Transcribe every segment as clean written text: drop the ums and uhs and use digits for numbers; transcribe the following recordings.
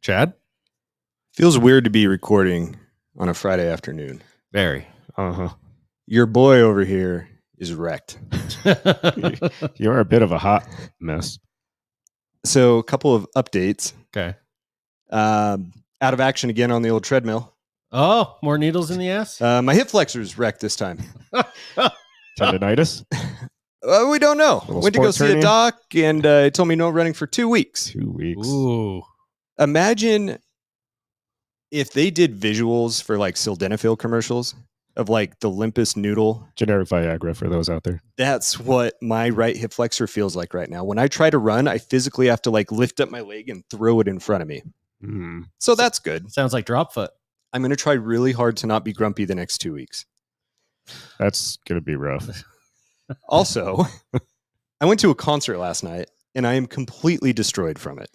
Chad? Feels weird to be recording on a Friday afternoon. Very. Your boy over here is wrecked. You're a bit of a hot mess. So a couple of updates. Okay. Out of action again on the old treadmill. Oh, more needles in the ass? My hip flexor's wrecked this time. Tendinitis? We don't know. Little Went to go sports see a hernia? doc and it told me no running for 2 weeks. 2 weeks. Ooh. Imagine if they did visuals for like sildenafil commercials of like the limpest noodle. Generic Viagra for those out there. That's what my right hip flexor feels like right now. When I try to run, I physically have to like lift up my leg and throw it in front of me. So that's good. Sounds like drop foot. I'm going to try really hard to not be grumpy the next 2 weeks. That's going to be rough. Also, I went to a concert last night and I am completely destroyed from it.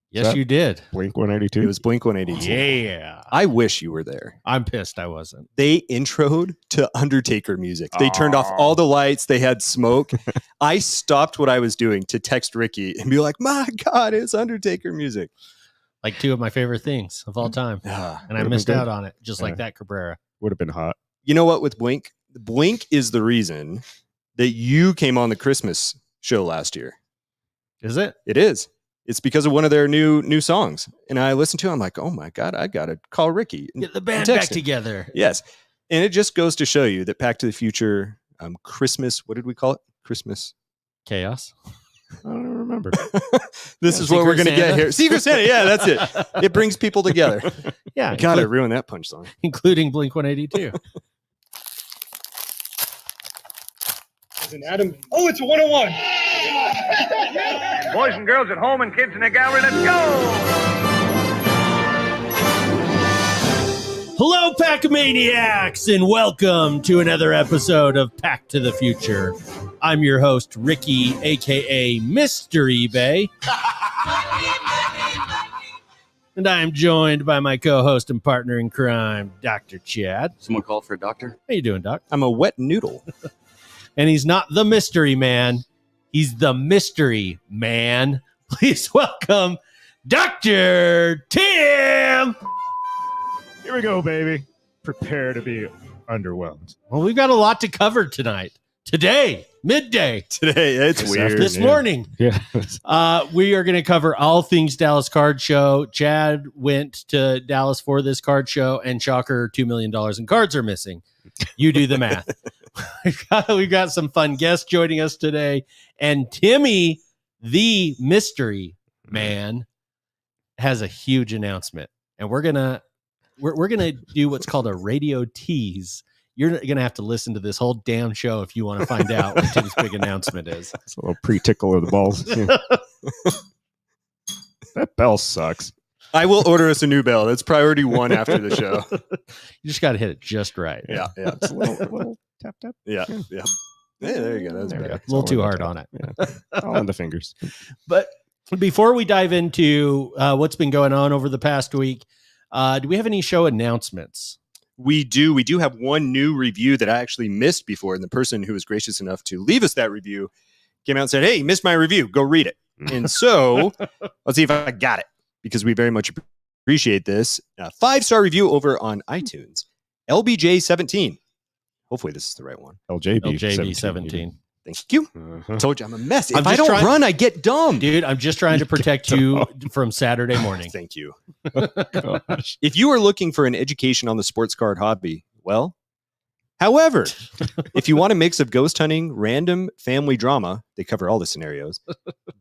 Yes, you did. Blink 182? It was Blink 182. Yeah. I wish you were there. I'm pissed I wasn't. They introed to Undertaker music. They turned off all the lights. They had smoke. I stopped what I was doing to text Ricky and be like, my God, it's Undertaker music. Like two of my favorite things of all time. And I Would've missed been out good. on it, just like that Cabrera. Would have been hot. You know what with Blink? Blink is the reason that you came on the Christmas show last year. Is it? It is. It's because of one of their new songs. And I listened to it. I'm like, oh my God, I got to call Ricky. And Get the band text back him. together. Yes. And it just goes to show you that Back to the Future, Christmas, what did we call it? Christmas. Chaos. I don't remember. This is what we're going to get here. Secret Santa. Yeah, that's it. It brings people together. Yeah. God, I ruined that punch song. Including Blink 182. Adam. Oh, it's a 101. Boys and girls at home and kids in the gallery, let's go! Hello, Pack-A-Maniacs, and welcome to another episode of Pack to the Future. I'm your host, Ricky, a.k.a. Mr. eBay. And I am joined by my co-host and partner in crime, Dr. Chad. Someone called for a doctor? How you doing, Doc? I'm a wet noodle. And he's not the mystery man. He's the mystery man. Please welcome Dr. Tim. Here we go, baby. Prepare to be underwhelmed. Well, we've got a lot to cover tonight. Today, midday, Today, it's This weird. this Yeah. morning. Yeah. We are going to cover all things Dallas Card Show. Chad went to Dallas for this card show, and shocker, $2 million in cards are missing. You do the math. We've got some fun guests joining us today, and Timmy, the mystery man, has a huge announcement, and we're gonna do what's called a radio tease. You're gonna have to listen to this whole damn show if you want to find out what Tim's big announcement is. It's a little pre-tickle of the balls. Yeah. That bell sucks. I will order us a new bell. That's priority one after the show. You just got to hit it just right. Yeah. It's a little tap, tap. Yeah. Hey, there you go. That's There we better. go. A little It's too all hard in on the it. tap. Yeah. All in the fingers. But before we dive into what's been going on over the past week, do we have any show announcements? We do have one new review that I actually missed before, and the person who was gracious enough to leave us that review came out and said, hey, you missed my review. Go read it. And so let's see if I got it, because we very much appreciate this. 5-star review over on iTunes. LBJ17. Hopefully this is the right one. LJB 17. Thank you. Uh-huh. Told you I'm a mess. I'm If I just don't trying- run, I get dumb. Dude, I'm just trying to protect you from Saturday morning. Thank you. Gosh. If you are looking for an education on the sports card hobby, well, however, if you want a mix of ghost hunting, random family drama, they cover all the scenarios,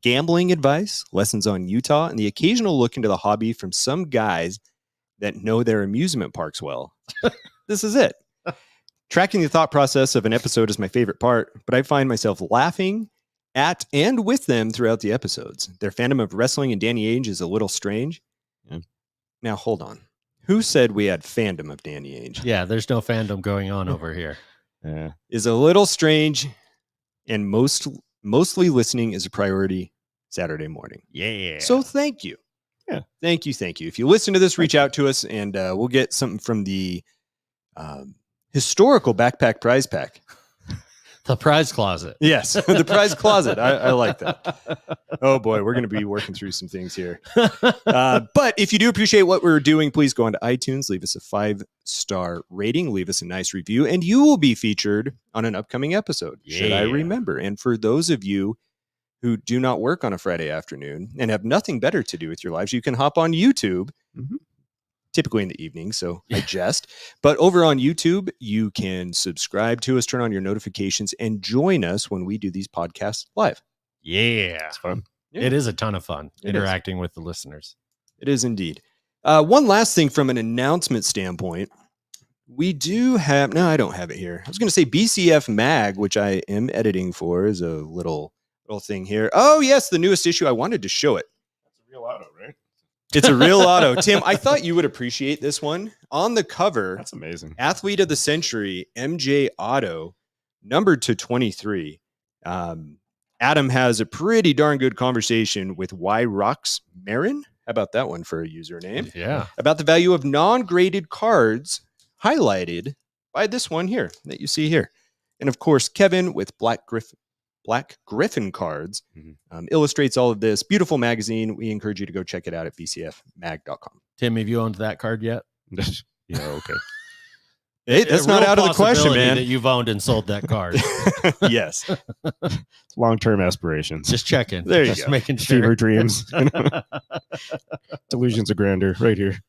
gambling advice, lessons on Utah, and the occasional look into the hobby from some guys that know their amusement parks well, this is it. Tracking the thought process of an episode is my favorite part, but I find myself laughing at and with them throughout the episodes. Their fandom of wrestling and Danny Ainge is a little strange. Yeah. Now, hold on. Who said we had fandom of Danny Ainge? Yeah, there's no fandom going on over here. Yeah. Is a little strange, and mostly listening is a priority Saturday morning. Yeah. So thank you. Yeah. Thank you. If you listen to this, reach out to us, and we'll get something from the historical backpack prize pack. The prize closet. Yes, the prize closet. I like that. Oh boy, we're going to be working through some things here. But if you do appreciate what we're doing, please go onto iTunes, leave us a 5-star rating, leave us a nice review, and you will be featured on an upcoming episode, should I remember. And for those of you who do not work on a Friday afternoon and have nothing better to do with your lives, you can hop on YouTube. Mm-hmm. Typically in the evening, so I jest. But over on YouTube, you can subscribe to us, turn on your notifications, and join us when we do these podcasts live. Yeah. It's fun. Yeah. It is a ton of fun interacting with the listeners. It is indeed. One last thing from an announcement standpoint. We do have, no, I don't have it here. I was going to say BCF Mag, which I am editing for, is a little thing here. Oh, yes, the newest issue. I wanted to show it. That's a real auto, right? It's a real auto. Tim, I thought you would appreciate this one. On the cover, that's amazing. Athlete of the Century, MJ Auto, numbered to 23. Adam has a pretty darn good conversation with Rox Marin. How about that one for a username? Yeah. About the value of non-graded cards, highlighted by this one here that you see here. And of course, Kevin with Black Griffin cards illustrates all of this. Beautiful magazine. We encourage you to go check it out at bcfmag.com. Tim, have you owned that card yet? Yeah, okay. That's not out of the question, man. That you've owned and sold that card. Yes. Long-term aspirations. Just checking. There you Just go. making sure. Fever dreams. Delusions of grandeur right here.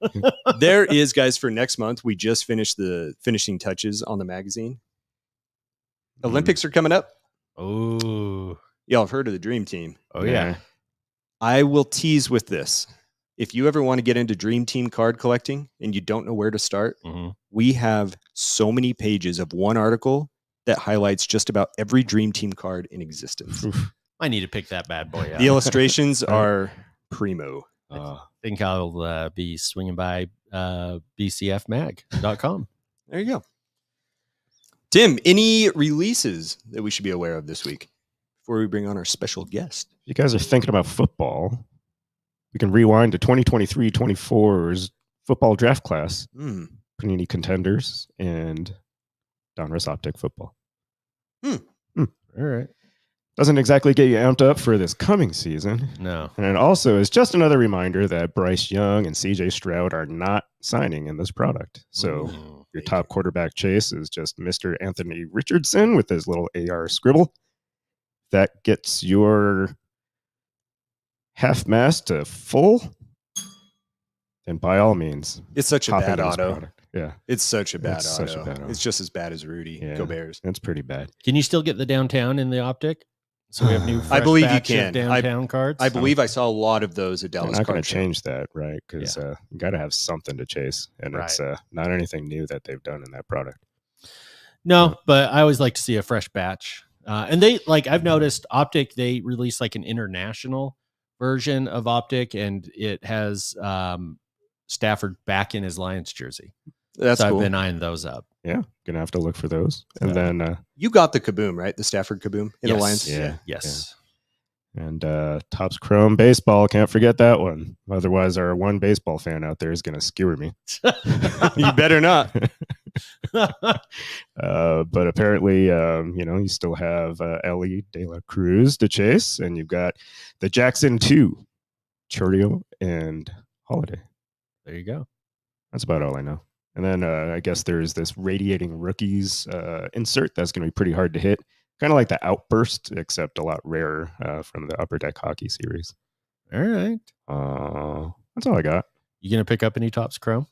There is, guys, for next month, we just finished the finishing touches on the magazine. Olympics are coming up. Oh, Y'all have heard of the Dream Team. Oh, yeah. I will tease with this. If you ever want to get into Dream Team card collecting and you don't know where to start, we have so many pages of one article that highlights just about every Dream Team card in existence. I need to pick that bad boy up. The illustrations are primo. I think I'll be swinging by bcfmag.com. There you go. Tim, any releases that we should be aware of this week before we bring on our special guest? If you guys are thinking about football, we can rewind to 2023-24's football draft class. Panini Contenders and Donruss Optic Football. All right. Doesn't exactly get you amped up for this coming season. No. And it also is just another reminder that Bryce Young and CJ Stroud are not signing in this product. So your top quarterback chase is just Mr. Anthony Richardson with his little AR scribble. That gets your half mast to full. And by all means, it's such a bad auto. Yeah. It's such a bad auto. Such a bad auto. It's just as bad as Rudy. Yeah, Go Bears. It's pretty bad. Can you still get the downtown in the Optic? So we have new fresh I believe you batch can. of downtown cards. I believe I saw a lot of those at Dallas. They're not going Card to Show. change that, right? Because you got to have something to chase, and it's not anything new that they've done in that product. No, but I always like to see a fresh batch. And they I've noticed Optic, they release like an international version of Optic, and it has Stafford back in his Lions jersey. That's so cool. I've been eyeing those up. Yeah, gonna have to look for those. And then you got the Kaboom, right? The Stafford Kaboom in the Lions. Yeah. Yes. Yeah. And Topps Chrome Baseball, can't forget that one. Otherwise, our one baseball fan out there is gonna skewer me. You better not. But apparently, you still have Ellie De La Cruz to chase, and you've got the Jackson 2, Chordio, and Holiday. There you go. That's about all I know. And then I guess there's this Radiating Rookies insert that's going to be pretty hard to hit. Kind of like the Outburst, except a lot rarer from the Upper Deck Hockey series. All right. That's all I got. You going to pick up any Topps Chrome?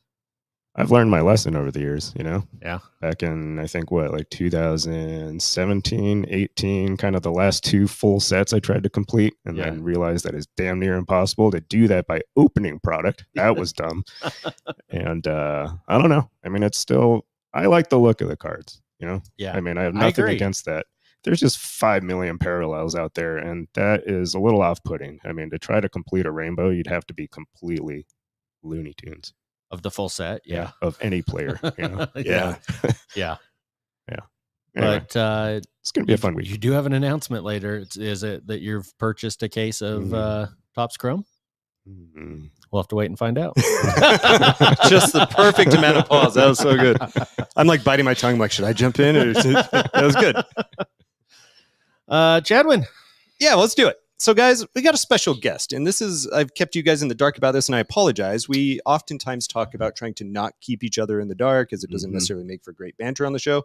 I've learned my lesson over the years, Yeah. Back in, I think, 2017, 18, kind of the last two full sets I tried to complete, and then realized that it's damn near impossible to do that by opening product. That was dumb. And I don't know. I mean, it's still, I like the look of the cards, Yeah. I mean, I have nothing against that. There's just 5 million parallels out there, and that is a little off-putting. I mean, to try to complete a rainbow, you'd have to be completely Looney Tunes. Of the full set, yeah. Of any player, Yeah. Yeah. Anyway, but it's going to be a fun week. You do have an announcement later. Is it that you've purchased a case of Topps Chrome? We'll have to wait and find out. Just the perfect amount of pause. That was so good. I'm like biting my tongue. I'm like, should I jump in? That was good. Chadwin. Yeah, let's do it. So, guys, we got a special guest, and I've kept you guys in the dark about this, and I apologize. We oftentimes talk about trying to not keep each other in the dark as it doesn't necessarily make for great banter on the show.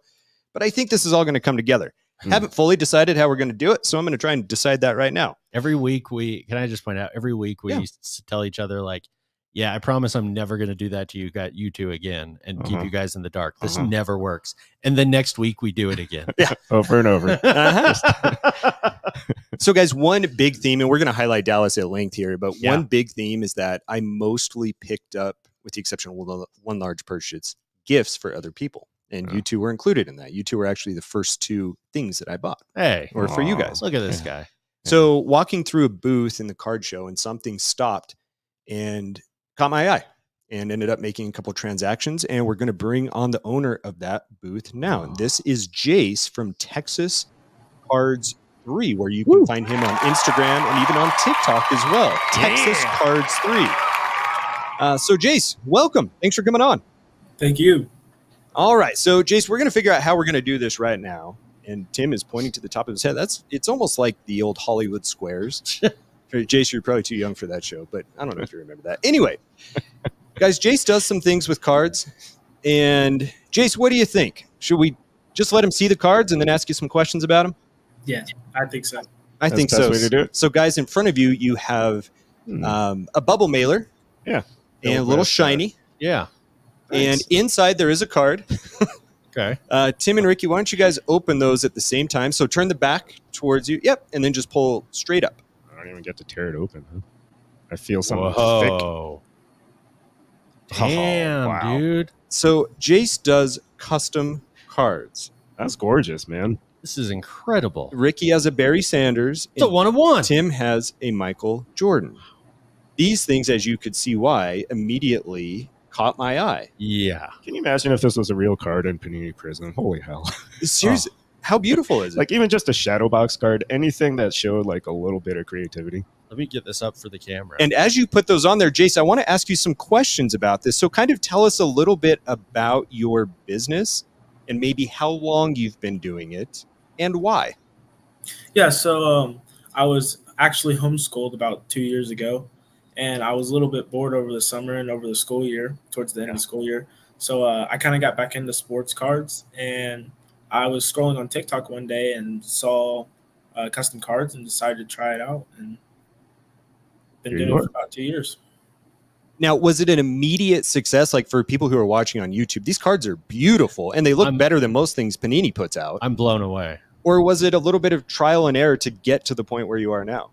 But I think this is all going to come together. Haven't fully decided how we're going to do it, so I'm going to try and decide that right now. Every week can I just point out, every week we tell each other like, yeah, I promise I'm never going to do that to you two again and keep you guys in the dark. This never works. And then next week we do it again. Over and over. So, guys, one big theme, and we're going to highlight Dallas at length here, but one big theme is that I mostly picked up, with the exception of one large purchase, gifts for other people. And you two were included in that. You two were actually the first two things that I bought. Hey. Or for you guys. Look at this guy. So walking through a booth in the card show and something stopped and caught my eye and ended up making a couple transactions. And we're going to bring on the owner of that booth now. And this is Jace from Texas Cards 3, where you can find him on Instagram and even on TikTok as well. Texas Cards 3. So Jace, welcome. Thanks for coming on. Thank you. All right. So Jace, we're going to figure out how we're going to do this right now. And Tim is pointing to the top of his head. It's almost like the old Hollywood Squares. Jace, you're probably too young for that show, but I don't know if you remember that. Anyway, guys, Jace does some things with cards. And Jace, what do you think? Should we just let him see the cards and then ask you some questions about them? Yeah, I think so. I think so. Way to do it. So, guys, in front of you, you have a bubble mailer. Yeah. And a little shiny. Yeah. And Nice. inside there is a card. Okay. Tim and Ricky, why don't you guys open those at the same time? So turn the back towards you. Yep. And then just pull straight up. I don't even get to tear it open. Huh? I feel something Whoa. thick. Damn, wow. dude. So Jace does custom cards. That's gorgeous, man. This is incredible. Ricky has a Barry Sanders. It's a and 1-of-1. Tim has a Michael Jordan. These things, as you could see why, immediately caught my eye. Yeah. Can you imagine if this was a real card in Panini Prism? Holy hell. Seriously, how beautiful is it? Like even just a shadow box card, anything that showed like a little bit of creativity. Let me get this up for the camera. And as you put those on there, Jace, I want to ask you some questions about this. So kind of tell us a little bit about your business and maybe how long you've been doing it and why. Yeah, so I was actually homeschooled about 2 years ago, and I was a little bit bored over the summer and over the school year, towards the end of the school year. So I kind of got back into sports cards, and I was scrolling on TikTok one day and saw custom cards and decided to try it out, and been doing it for about 2 years. Now, was it an immediate success? Like for people who are watching on YouTube, these cards are beautiful and they look better than most things Panini puts out. I'm blown away. Or was it a little bit of trial and error to get to the point where you are now?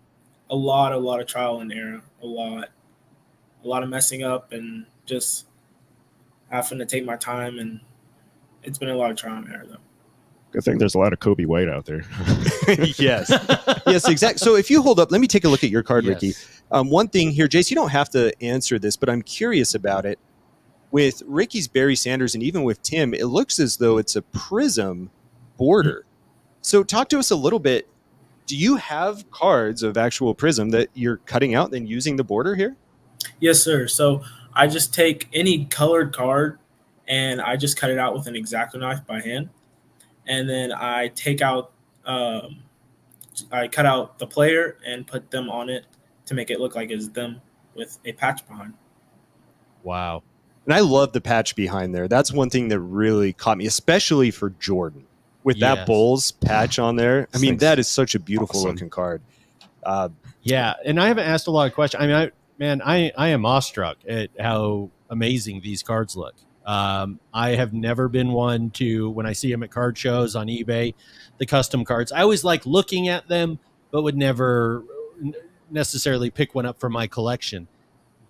A lot of trial and error, a lot of messing up and just having to take my time, and it's been a lot of trial and error though. Good thing there's a lot of Kobe White out there. Yes. Yes, exactly. So if you hold up, let me take a look at your card, Yes. Ricky. One thing here, Jace, you don't have to answer this, but I'm curious about it. With Ricky's Barry Sanders and even with Tim, it looks as though it's a prism border. So talk to us a little bit. Do you have cards of actual prism that you're cutting out and then using the border here? Yes, sir. So I just take any colored card and I just cut it out with an X-Acto knife by hand. And then I take out, I cut out the player and put them on it to make it look like it's them with a patch behind. Wow. And I love the patch behind there. That's one thing that really caught me, especially for Jordan. With that Yes. Bulls patch on there. I mean, Thing's that is such a beautiful awesome. looking card. Yeah, and I haven't asked a lot of questions. I mean, I am awestruck at how amazing these cards look. I have never been one to, when I see them at card shows on eBay, the custom cards, I always like looking at them, but would never necessarily pick one up for my collection.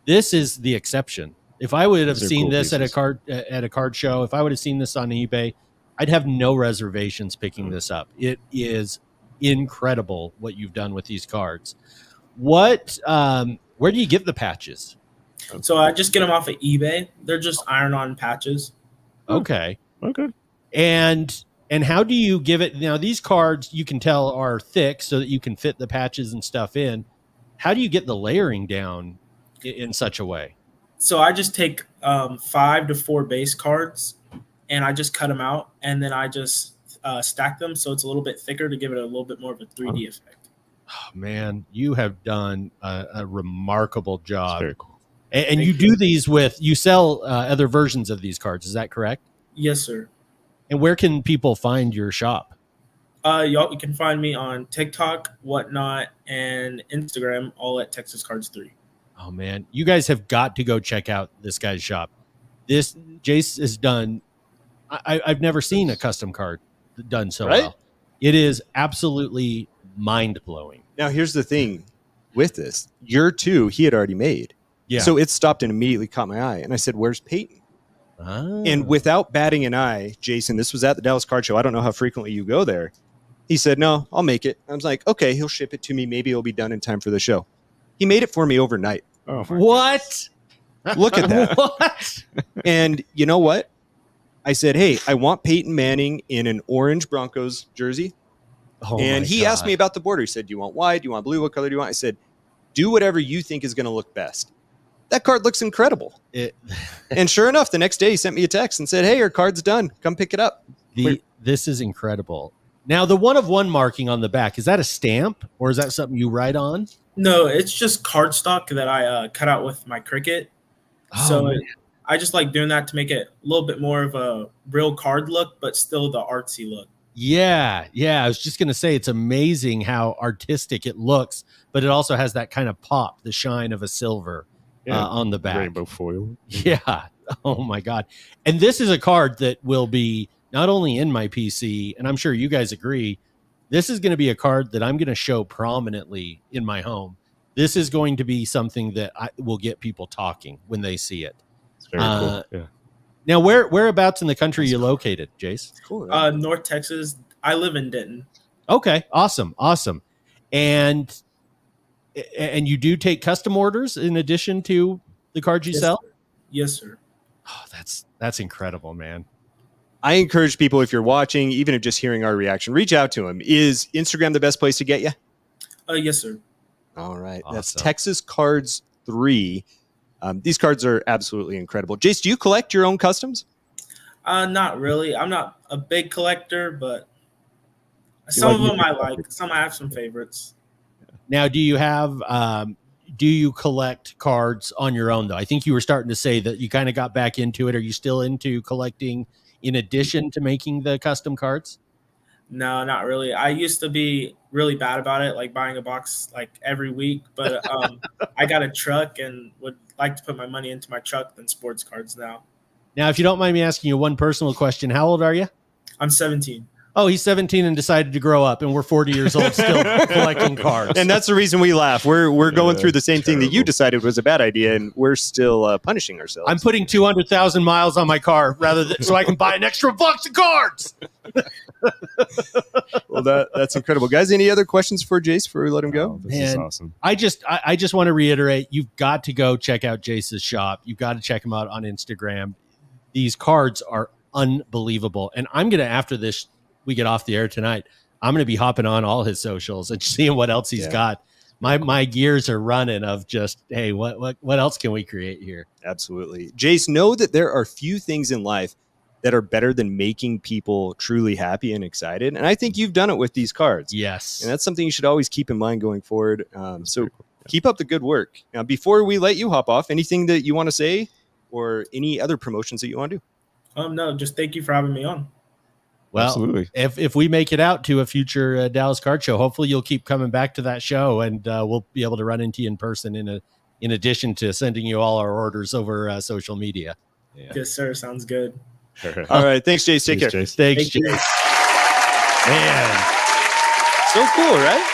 This is the exception. If I would have These are seen cool this pieces. at a card show, if I would have seen this on eBay, I'd have no reservations picking this up. It is incredible what you've done with these cards. Where do you get the patches? So I just get them off of eBay. They're just iron-on patches. Okay. Okay. And how do you give it? Now, these cards you can tell are thick so that you can fit the patches and stuff in. How do you get the layering down in such a way? So I just take 5 to 4 base cards and I just cut them out, and then I just stack them so it's a little bit thicker to give it a little bit more of a 3D effect. Oh, man, you have done a remarkable It's job. very cool. And you Thank do you. these you sell other versions of these cards. Is that correct? Yes, sir. And where can people find your shop? Y'all, you can find me on TikTok, whatnot, and Instagram, all at Texas Cards 3. Oh, man, you guys have got to go check out this guy's shop. This Jace has done. I've never seen a custom card done so Right? well. It is absolutely mind blowing. Now, here's the thing with this. Year 2, he had already made. Yeah. So it stopped and immediately caught my eye. And I said, where's Peyton? Ah. And without batting an eye, Jason, this was at the Dallas Card Show. I don't know how frequently you go there. He said, no, I'll make it. I was like, okay, he'll ship it to me. Maybe it'll be done in time for the show. He made it for me overnight. Oh, my What? Look at that. What? And you know what? I said, hey, I want Peyton Manning in an orange Broncos jersey. Oh, And my he asked God. me about the border. He said, do you want white? Do you want blue? What color do you want? I said, do whatever you think is going to look best. That card looks incredible. It, And sure enough, the next day he sent me a text and said, hey, your card's done. Come pick it up. this is incredible. Now, the 1 of 1 marking on the back, is that a stamp or is that something you write on? No, it's just cardstock that I cut out with my Cricut. So man. I just like doing that to make it a little bit more of a real card look, but still the artsy look. Yeah. I was just going to say, it's amazing how artistic it looks, but it also has that kind of pop, the shine of a silver Yeah, on the back. rainbow foil. Yeah. Oh my God. And this is a card that will be not only in my PC, and I'm sure you guys agree, this is going to be a card that I'm going to show prominently in my home. This is going to be something that will get people talking when they see it. It's very cool. Yeah. Now, whereabouts in the country are you located, Jace? Cool. Right? North Texas. I live in Denton. Okay. Awesome. And you do take custom orders in addition to the cards you Yes, sell? sir. Yes, sir. Oh, that's incredible, man. I encourage people, if you're watching, even if just hearing our reaction, reach out to him. Is Instagram the best place to get you? Yes, sir. All right. That's Awesome. Texas Cards 3. These cards are absolutely incredible. Jace, do you collect your own customs? Not really. I'm not a big collector, but some of them I like. Some I have some favorites. Now, do you collect cards on your own, though? I think you were starting to say that you kind of got back into it. Are you still into collecting in addition to making the custom cards? No, not really. I used to be really bad about it, like buying a box like every week. But I got a truck and would like to put my money into my truck than sports cards now. Now, if you don't mind me asking you one personal question, how old are you? I'm 17. Oh, he's 17 and decided to grow up, and we're 40 years old still collecting cards. And that's the reason we laugh. We're going through the same thing that you terrible. decided was a bad idea, and we're still punishing ourselves. I'm putting 200,000 miles on my car so I can buy an extra box of cards. Well, that's incredible. Guys, any other questions for Jace before we let him go? Oh, this is Man. awesome. I just want to reiterate, you've got to go check out Jace's shop. You've got to check him out on Instagram. These cards are unbelievable. And I'm going to, after this, we get off the air tonight, I'm going to be hopping on all his socials and seeing what else he's got. My gears are running of just, hey, what else can we create here? Absolutely. Jace, know that there are few things in life that are better than making people truly happy and excited. And I think you've done it with these cards. Yes. And that's something you should always keep in mind going forward. So keep up the good work. Now, before we let you hop off, anything that you want to say or any other promotions that you want to do? No, just thank you for having me on. Well, Absolutely. if we make it out to a future Dallas Card Show, hopefully you'll keep coming back to that show, and we'll be able to run into you in person. In addition to sending you all our orders over social media. Yeah. Yes, sir. Sounds good. All right. Thanks, Jace. Take care. Jace. Thanks, Thank you. Jace. Man, So cool, right?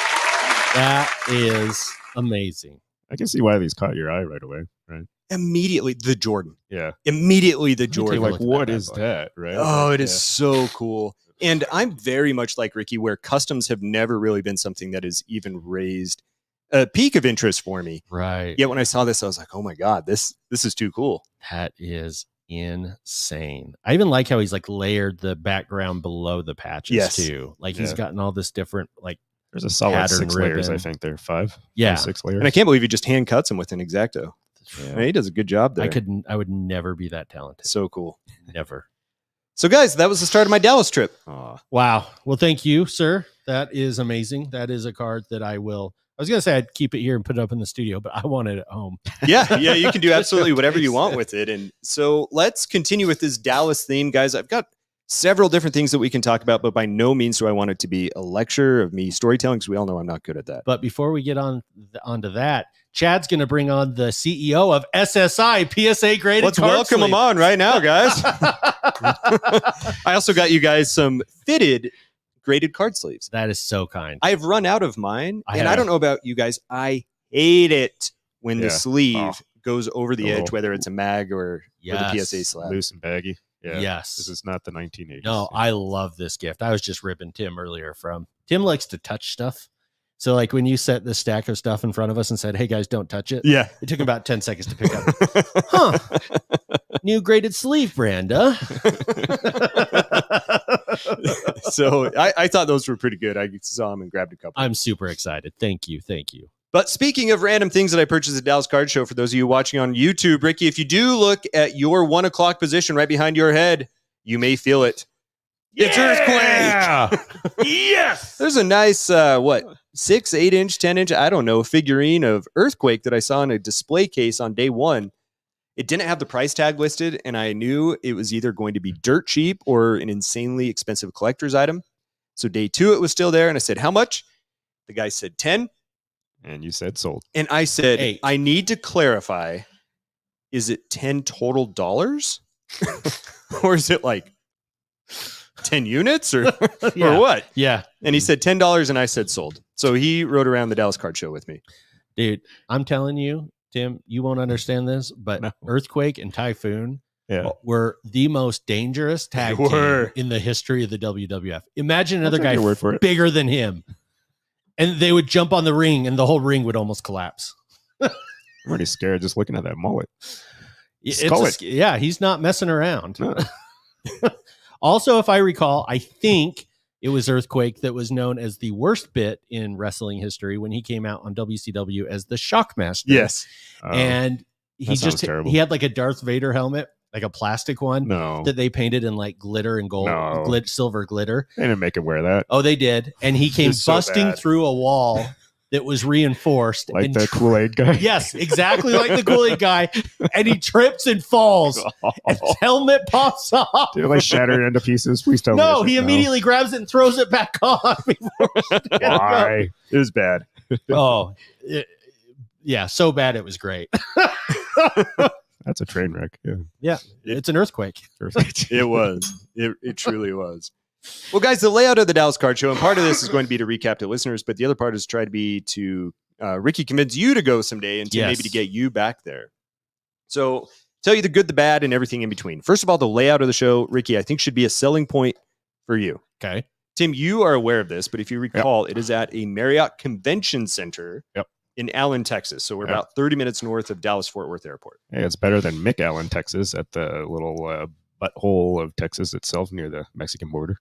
that is amazing. I can see why these caught your eye right away, right? Immediately, the Jordan. Yeah. Immediately, the take a Jordan. look Like, at what that is bad boy. that, right? Oh, Like, it is so cool. And I'm very much like Ricky, where customs have never really been something that has even raised a peak of interest for me. Right. Yet when I saw this, I was like, oh my God, this is too cool. That is insane. I even like how he's like layered the background below the patches Yes. too. Like he's Yeah. gotten all this different, like, There's a solid pattern 6 layers, I ribbon. think. There 5. yeah. 6 layers. And I can't believe he just hand cuts them with an X-Acto. Yeah. I mean, he does a good job there. I would never be that talented. So cool. Never. So, guys, that was the start of my Dallas trip. Wow. Well, thank you, sir. That is amazing. That is a card that I was going to say I'd keep it here and put it up in the studio, but I want it at home. Yeah, you can do absolutely whatever you want with it. And so let's continue with this Dallas theme, guys. I've got several different things that we can talk about, but by no means do I want it to be a lecture of me storytelling, because we all know I'm not good at that. But before we get onto that, Chad's going to bring on the CEO of SSI PSA graded. Let's welcome him on right now, guys. I also got you guys some fitted graded card sleeves. That is so kind. I've run out of mine, and I don't know about you guys. I hate it when the sleeve goes over the edge, whether it's a mag or the PSA slab. Loose and baggy. Yeah. Yes. This is not the 1980s. No, I love this gift. I was just ripping Tim earlier Tim likes to touch stuff. So like when you set this stack of stuff in front of us and said, hey guys, don't touch it. Yeah. It took about 10 seconds to pick up. New graded sleeve brand, huh? So I thought those were pretty good. I saw them and grabbed a couple. I'm super excited. Thank you. But speaking of random things that I purchased at Dallas Card Show, for those of you watching on YouTube, Ricky, if you do look at your 1 o'clock position right behind your head, you may feel it. It's Earthquake. Yes. There's a nice, 6, 8-inch, 10-inch, I don't know, figurine of Earthquake that I saw in a display case on day 1. It didn't have the price tag listed, and I knew it was either going to be dirt cheap or an insanely expensive collector's item. So day 2, it was still there, and I said, how much? The guy said 10. And you said sold. And I said, 8. I need to clarify, is it 10 total dollars? Or is it like 10 units or what? Yeah. And he said $10, and I said sold. So he rode around the Dallas Card Show with me. Dude, I'm telling you, Tim, you won't understand this, but Earthquake and Typhoon were the most dangerous tag team in the history of the WWF. Imagine another guy bigger than him. And they would jump on the ring, and the whole ring would almost collapse. I'm already scared just looking at that mullet. He's not messing around. No. Also, if I recall, I think it was Earthquake that was known as the worst bit in wrestling history when he came out on WCW as the Shockmaster. Yes. And he had like a Darth Vader helmet, like a plastic one that they painted in like glitter and gold, silver glitter. They didn't make him wear that. Oh, they did. And he came busting through a wall that was reinforced. Like the Kool-Aid guy? Yes, exactly like the Kool-Aid guy. And he trips and falls. And his helmet pops off. Did it like shatter it into pieces? Please tell me. No, he immediately grabs it and throws it back on. Why? It was bad. So bad it was great. That's a train wreck. Yeah, it's an earthquake. It was. It truly was. Well, guys, the layout of the Dallas Card Show, and part of this is going to be to recap to listeners, but the other part is try to be to Ricky convince you to go someday and maybe to get you back there. So tell you the good, the bad, and everything in between. First of all, the layout of the show, Ricky, I think should be a selling point for you. Okay. Tim, you are aware of this, but if you recall, it is at a Marriott Convention Center. In Allen, Texas. So we're about 30 minutes north of Dallas-Fort Worth Airport. Hey, it's better than McAllen, Texas, at the little butthole of Texas itself near the Mexican border.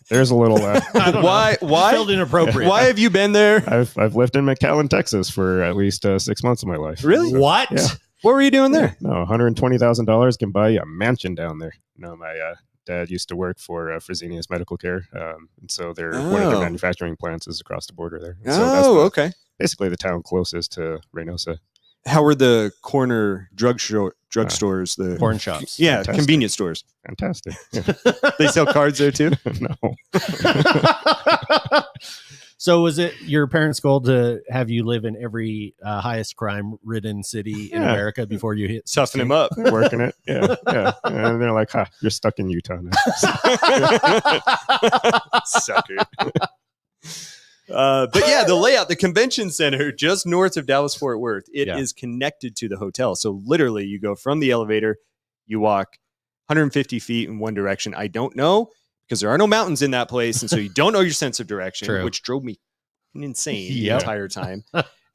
There's a little. Why? Felt inappropriate. Why have you been there? I've lived in McAllen, Texas, for at least 6 months of my life. Really? So, what? Yeah. What were you doing there? No, $120,000 can buy you a mansion down there. My dad used to work for Fresenius Medical Care, and so one of their manufacturing plants is across the border there. And so okay. Basically, the town closest to Reynosa. How were the corner drugstores? The porn shops. Yeah, fantastic. Convenience stores. Fantastic. Yeah. They sell cards there too? No. So was it your parents' goal to have you live in every highest crime-ridden city in America before you hit toughen him up? They're working it. Yeah. And they're like, you're stuck in Utah now. Sucker. But yeah, the layout, the convention center just north of Dallas-Fort Worth, it is connected to the hotel. So literally you go from the elevator, you walk 150 feet in one direction. I don't know, because there are no mountains in that place. And so you don't know your sense of direction, which drove me insane the entire time.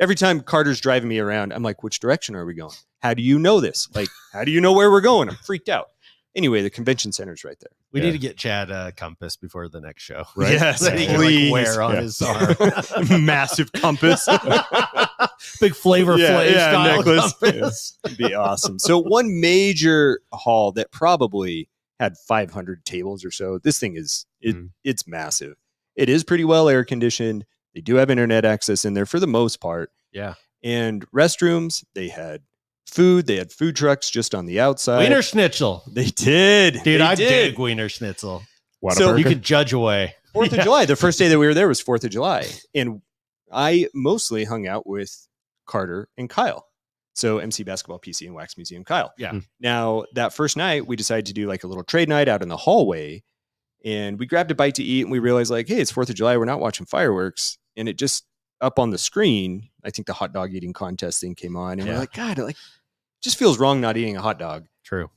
Every time Carter's driving me around, I'm like, which direction are we going? How do you know this? Like, how do you know where we're going? I'm freaked out. Anyway, the convention center's right there. We Yeah. need to get Chad a compass before the next show. Right? Yes, That he can please. wear on Yeah. his arm. Massive compass. Big Flavor Flav style necklace. compass. It'd be awesome. So one major hall that probably had 500 tables or so. This thing is it's massive. It is pretty well air conditioned. They do have internet access in there for the most part. Yeah. And restrooms, they had food. They had food trucks just on the outside. Wiener Schnitzel. They did. Dude, They I did. dig Wiener Schnitzel. So You could judge away. 4th of July. The first day that we were there was 4th of July. And I mostly hung out with Carter and Kyle. So MC Basketball, PC, and Wax Museum Kyle. Yeah. Now, that first night, we decided to do like a little trade night out in the hallway. And we grabbed a bite to eat and we realized like, hey, it's 4th of July. We're not watching fireworks. And it just up on the screen, I think the hot dog eating contest thing came on. And we're like, God, it just feels wrong not eating a hot dog. True.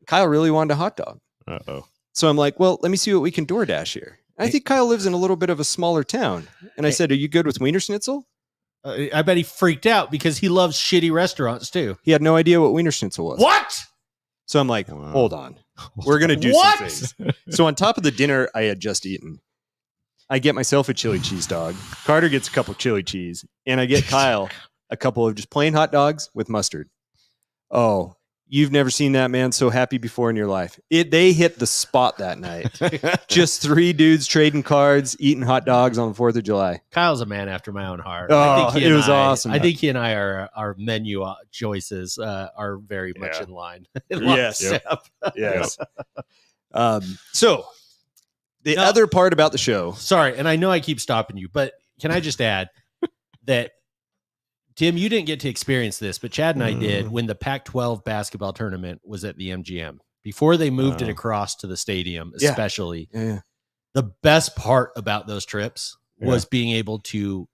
Kyle really wanted a hot dog. Uh-oh. So I'm like, well, let me see what we can DoorDash here. I think Kyle lives in a little bit of a smaller town. And I said, are you good with Wiener Schnitzel? I bet he freaked out because he loves shitty restaurants too. He had no idea what Wiener Schnitzel was. What? So I'm like, Wow. hold on. We're going to do What? some things. So on top of the dinner I had just eaten, I get myself a chili cheese dog. Carter gets a couple chili cheese. And I get Kyle a couple of just plain hot dogs with mustard. Oh, you've never seen that man so happy before in your life. They hit the spot that night. Just 3 dudes trading cards, eating hot dogs on the 4th of July. Kyle's a man after my own heart. Oh, he it and was awesome. I think he and I are our menu choices are very much Yeah. in line. Yes. Lockstep. Yes. So the No. other part about the show. Sorry, and I know I keep stopping you, but can I just add that Tim, you didn't get to experience this, but Chad and I did when the Pac-12 basketball tournament was at the MGM. Before they moved it across to the stadium, Yeah. especially, Yeah. the best part about those trips was being able to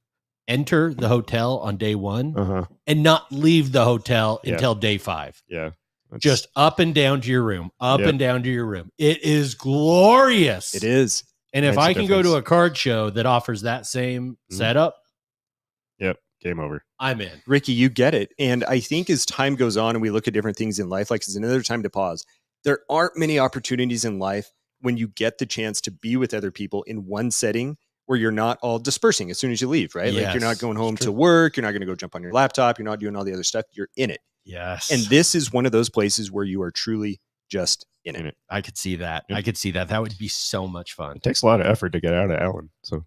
enter the hotel on day one Uh-huh. and not leave the hotel Yeah. until day 5. Yeah. That's- Just up and down to your room, up Yep. and down to your room. It is glorious. It is. And if Makes a I can go to difference. a card show that offers that same Mhm. setup, Yep. Game over. I'm in. Ricky, you get it. And I think as time goes on and we look at different things in life, like it's another time to pause. There aren't many opportunities in life when you get the chance to be with other people in one setting where you're not all dispersing as soon as you leave, right? Like you're not Yes, going home it's to true. work. You're not going to go jump on your laptop. You're not doing all the other stuff. You're in it. Yes. And this is one of those places where you are truly just in it. I could see that. Yep. I could see that. That would be so much fun. It takes a lot of effort to get out of Allen. So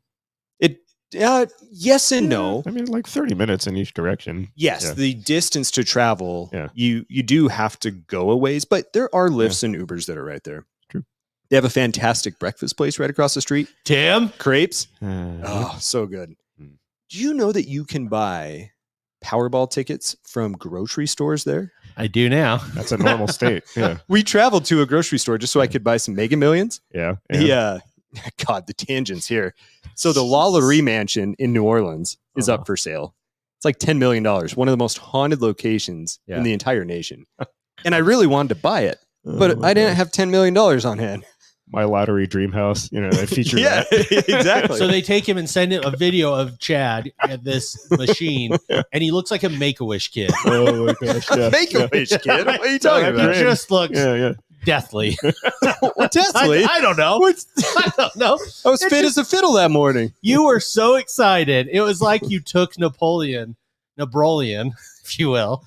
Yes and no. I mean, like 30 minutes in each direction. Yes, Yeah. the distance to travel, Yeah. you do have to go a ways, but there are Lyfts and Ubers that are right there. True. They have a fantastic breakfast place right across the street. Tim? Crepes. Uh, Oh, so good. Mm. Do you know that you can buy Powerball tickets from grocery stores there? I do now. That's a normal state. Yeah. We traveled to a grocery store just so I could buy some Mega Millions. Yeah. God, the tangents here. So the Lalaurie Mansion in New Orleans is Uh-huh. up for sale. It's like $10 million, one of the most haunted locations Yeah. in the entire nation. And I really wanted to buy it, but Oh, I didn't God. have $10 million on hand. My lottery dream house. You know, they feature Yeah, that. exactly. So they take him and send him a video of Chad at this machine, and he looks like a Make-A-Wish kid. Oh my gosh. Yeah. Make a wish, kid. What are you talking Yeah, about? He just looks Yeah. Yeah. deathly. What Tesla? I don't know. I don't know. I was It fit just- as a fiddle that morning. You were so excited. It was like you took Napoleon, if you will,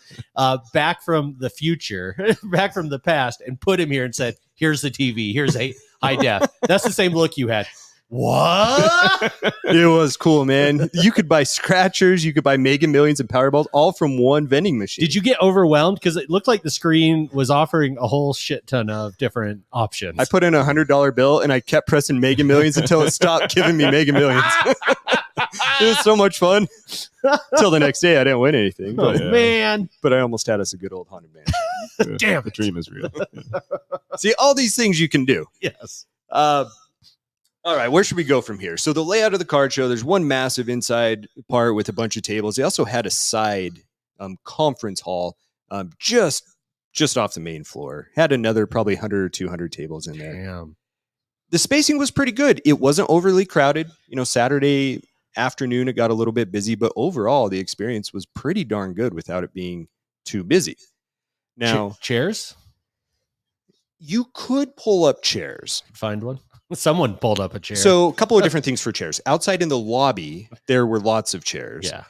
back from the future, back from the past, and put him here and said, "Here's the TV. Here's a high def." That's the same look you had. What? It was cool, man. You could buy scratchers, you could buy Mega Millions and Powerballs all from one vending machine. Did you get overwhelmed? Because it looked like the screen was offering a whole shit ton of different options. I put in $100 bill and I kept pressing Mega Millions until it stopped giving me Mega Millions. It was so much fun. Till the next day, I didn't win anything, Oh, but, yeah. man. but I almost had us a good old haunted mansion. Damn The it. dream is real. See, all these things you can do. Yes. All right, where should we go from here? So the layout of the card show, there's one massive inside part with a bunch of tables. They also had a side conference hall just off the main floor. Had another probably 100 or 200 tables in there. Damn. The spacing was pretty good. It wasn't overly crowded. You know, Saturday afternoon, it got a little bit busy, but overall, the experience was pretty darn good without it being too busy. Now, Chairs? You could pull up chairs. Find one. Someone pulled up a chair. So a couple of different things for chairs. Outside in the lobby, there were lots of chairs. yeah.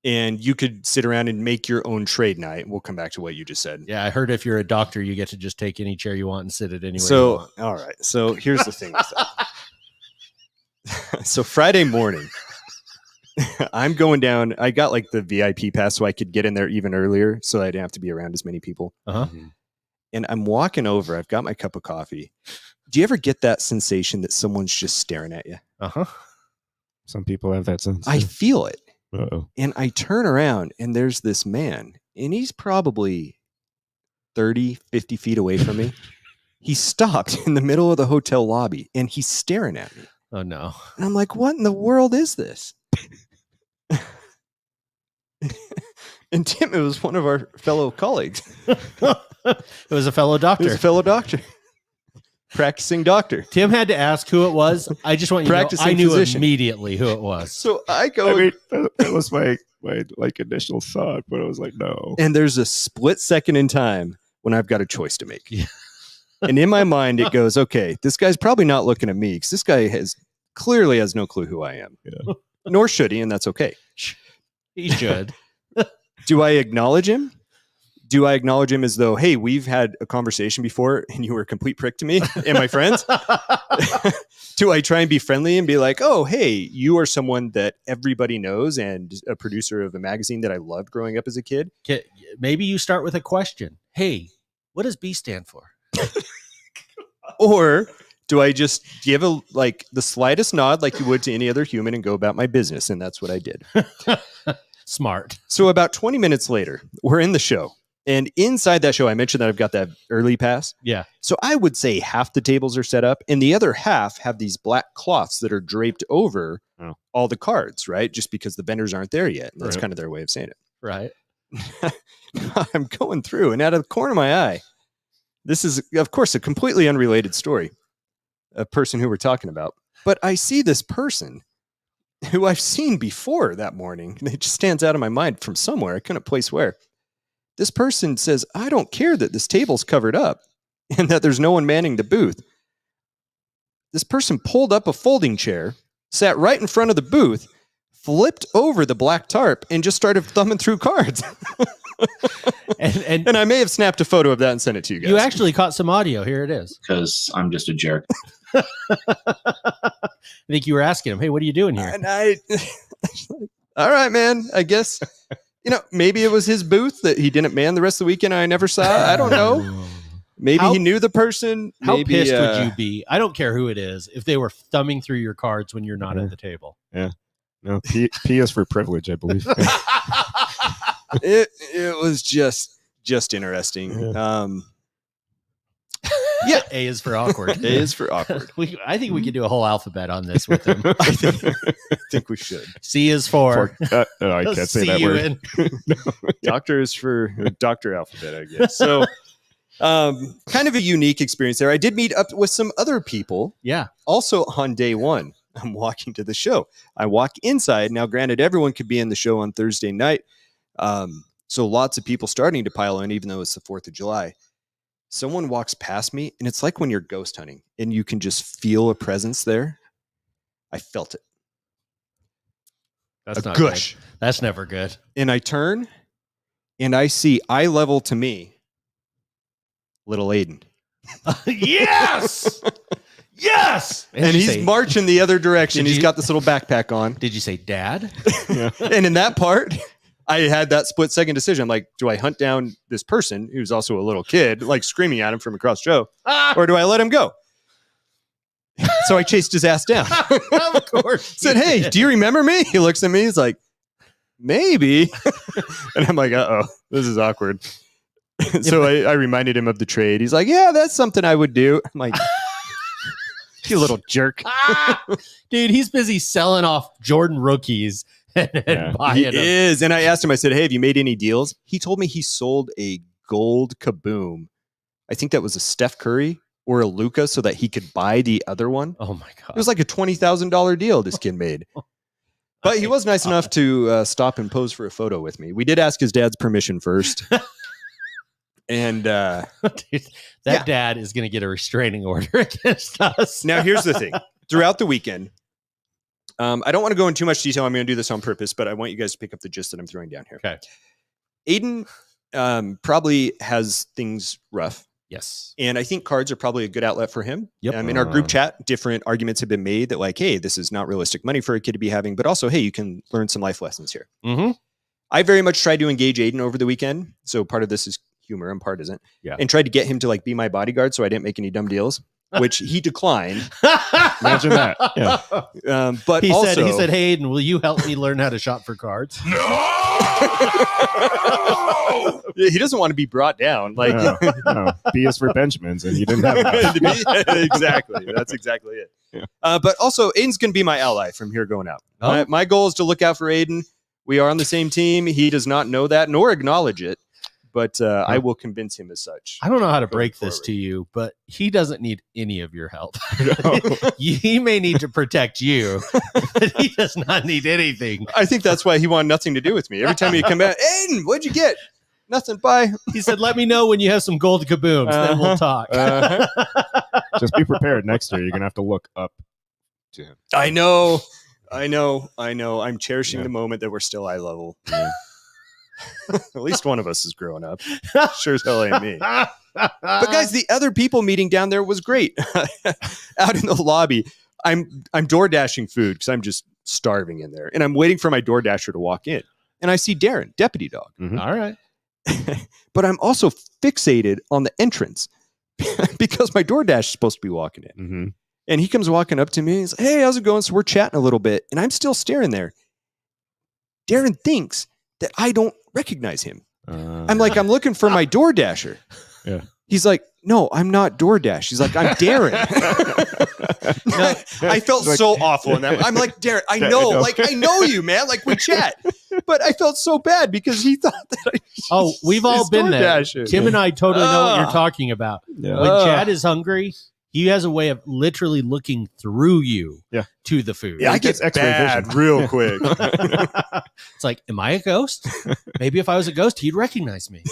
And you could sit around and make your own trade night. We'll come back to what you just said. Yeah. I heard if you're a doctor, you get to just take any chair you want and sit it anywhere you So, want. all right. So here's the thing with that. So Friday morning, I'm going down. I got like the VIP pass so I could get in there even earlier so I didn't have to be around as many people. Uh-huh. And I'm walking over. I've got my cup of coffee. Do you ever get that sensation that someone's just staring at you? Uh-huh. Some people have that sense. I feel it. Uh-oh. And I turn around and there's this man, and he's probably 30, 50 feet away from me. He stopped in the middle of the hotel lobby and he's staring at me. Oh, no. And I'm like, what in the world is this? And Tim, it was one of our fellow colleagues. It was a fellow He doctor. was a fellow doctor. Practicing doctor. Tim had to ask who it was. I just want you to know, Practicing I knew physician. immediately who it was. So I go, I mean, that was my like initial thought, but I was like, no. and there's a split second in time when I've got a choice to make. Yeah. And in my mind, it goes, okay, this guy's probably not looking at me because this guy clearly has no clue who I am. Yeah. Nor should he, and that's okay. He should. Do I acknowledge him? Do I acknowledge him as though, hey, we've had a conversation before and you were a complete prick to me and my friends? Do I try and be friendly and be like, oh, hey, you are someone that everybody knows and a producer of a magazine that I loved growing up as a kid? Maybe you start with a question. Hey, what does B stand for? Or do I just give the slightest nod like you would to any other human and go about my business? And that's what I did. Smart. So about 20 minutes later, we're in the show. And inside that show, I mentioned that I've got that early pass. Yeah. So I would say half the tables are set up and the other half have these black cloths that are draped over all the cards, right? Just because the vendors aren't there yet. And that's kind of their way of saying it. Right. I'm going through and out of the corner of my eye, this is, of course, a completely unrelated story, a person who we're talking about. But I see this person who I've seen before that morning. And it just stands out of my mind from somewhere. I couldn't place where. This person says, I don't care that this table's covered up and that there's no one manning the booth. This person pulled up a folding chair, sat right in front of the booth, flipped over the black tarp, and just started thumbing through cards. And I may have snapped a photo of that and sent it to you guys. you actually caught some audio. Here it is. Because I'm just a jerk. I think you were asking him, hey, what are you doing here? And all right, man, I guess, maybe it was his booth that he didn't man the rest of the weekend and I never saw. I don't know. Maybe he knew the person. How Maybe, pissed would you be? I don't care who it is if they were thumbing through your cards when you're not at the table. Yeah. No, P is for privilege, I believe. It was just interesting. Yeah. A is for awkward. A is for awkward. I think we could do a whole alphabet on this with him. I think we should. C is for No, I can't say that word. Doctor is for Dr. Alphabet, I guess. So kind of a unique experience there. I did meet up with some other people. Yeah. Also on day one, I'm walking to the show. I walk inside. Now, granted, everyone could be in the show on Thursday night. So lots of people starting to pile in, even though it's the 4th of July. Someone walks past me, and it's like when you're ghost hunting, and you can just feel a presence there. I felt it. That's a not gush. Good. That's never good. And I turn, and I see eye level to me, little Aiden. Yes! Yes! And he's marching the other direction. He's got this little backpack on. Did you say dad? And in that part, I had that split second decision. I'm like, do I hunt down this person who's also a little kid, like screaming at him from across the show, or do I let him go? So I chased his ass down. Of course. Said, hey, do you remember me? He looks at me. He's like, maybe. And I'm like, uh-oh, this is awkward. So I reminded him of the trade. He's like, yeah, that's something I would do. I'm like, you little jerk. Dude, he's busy selling off Jordan rookies and buying He them. is. And I asked him, I said, hey, have you made any deals? He told me he sold a gold kaboom. I think that was a Steph Curry or a Luka so that he could buy the other one. Oh my God. It was like a $20,000 deal this kid made. But he was nice enough to stop and pose for a photo with me. We did ask his dad's permission first. And Dude, that dad is going to get a restraining order against us. now here's the thing. Throughout the weekend, I don't want to go into too much detail. I'm going to do this on purpose, but I want you guys to pick up the gist that I'm throwing down here. Okay. Aiden probably has things rough. Yes. And I think cards are probably a good outlet for him. Yep. In our group chat, different arguments have been made that like, hey, this is not realistic money for a kid to be having, but also, hey, you can learn some life lessons here. Mm-hmm. I very much tried to engage Aiden over the weekend. So part of this is humor and part isn't. Yeah. And tried to get him to like be my bodyguard so I didn't make any dumb deals, which he declined. Imagine that. Yeah. But he also, said, hey, Aiden, will you help me learn how to shop for cards? he doesn't want to be brought down. Like, no. B is for Benjamins, and you didn't have enough. Exactly. That's exactly it. Yeah. But also, Aiden's going to be my ally from here going out. Oh. My goal is to look out for Aiden. We are on the same team. He does not know that nor acknowledge it, but I will convince him as such. I don't know how to Going break this forward. to you, but he doesn't need any of your help. He may need to protect you, but he does not need anything. I think that's why he wanted nothing to do with me. Every time you come back, Aiden, what'd you get? Nothing. Bye. He said, let me know when you have some gold kabooms, then we'll talk. Just be prepared. Next year, you're gonna have to look up to him. I know. I'm cherishing Yeah. the moment that we're still eye level. Yeah. At least one of us is growing up. Sure as hell ain't me. But guys, the other people meeting down there was great. Out in the lobby, I'm door dashing food because I'm just starving in there, and I'm waiting for my door dasher to walk in, and I see Darren, deputy dog. All right. But I'm also fixated on the entrance because my DoorDash is supposed to be walking in. Mm-hmm. And he comes walking up to me and he's like, hey, how's it going? So we're chatting a little bit, and I'm still staring there. Darren thinks that I don't recognize him. I'm like, I'm looking for my DoorDasher. Yeah. He's like, no, I'm not DoorDash. He's like, I'm Darren. I felt Like- so awful in that. I'm like, Darren, I know, like, I know you, man. Like, we chat. But I felt so bad because he thought that Oh, we've all His been there. DoorDasher. Tim and I totally know what you're Ugh. talking about. Yeah. When Ugh. Chad is hungry, he has a way of literally looking through you Yeah. to the food. Yeah, I He get gets X-ray bad vision. real quick. It's like, am I a ghost? Maybe if I was a ghost, he'd recognize me.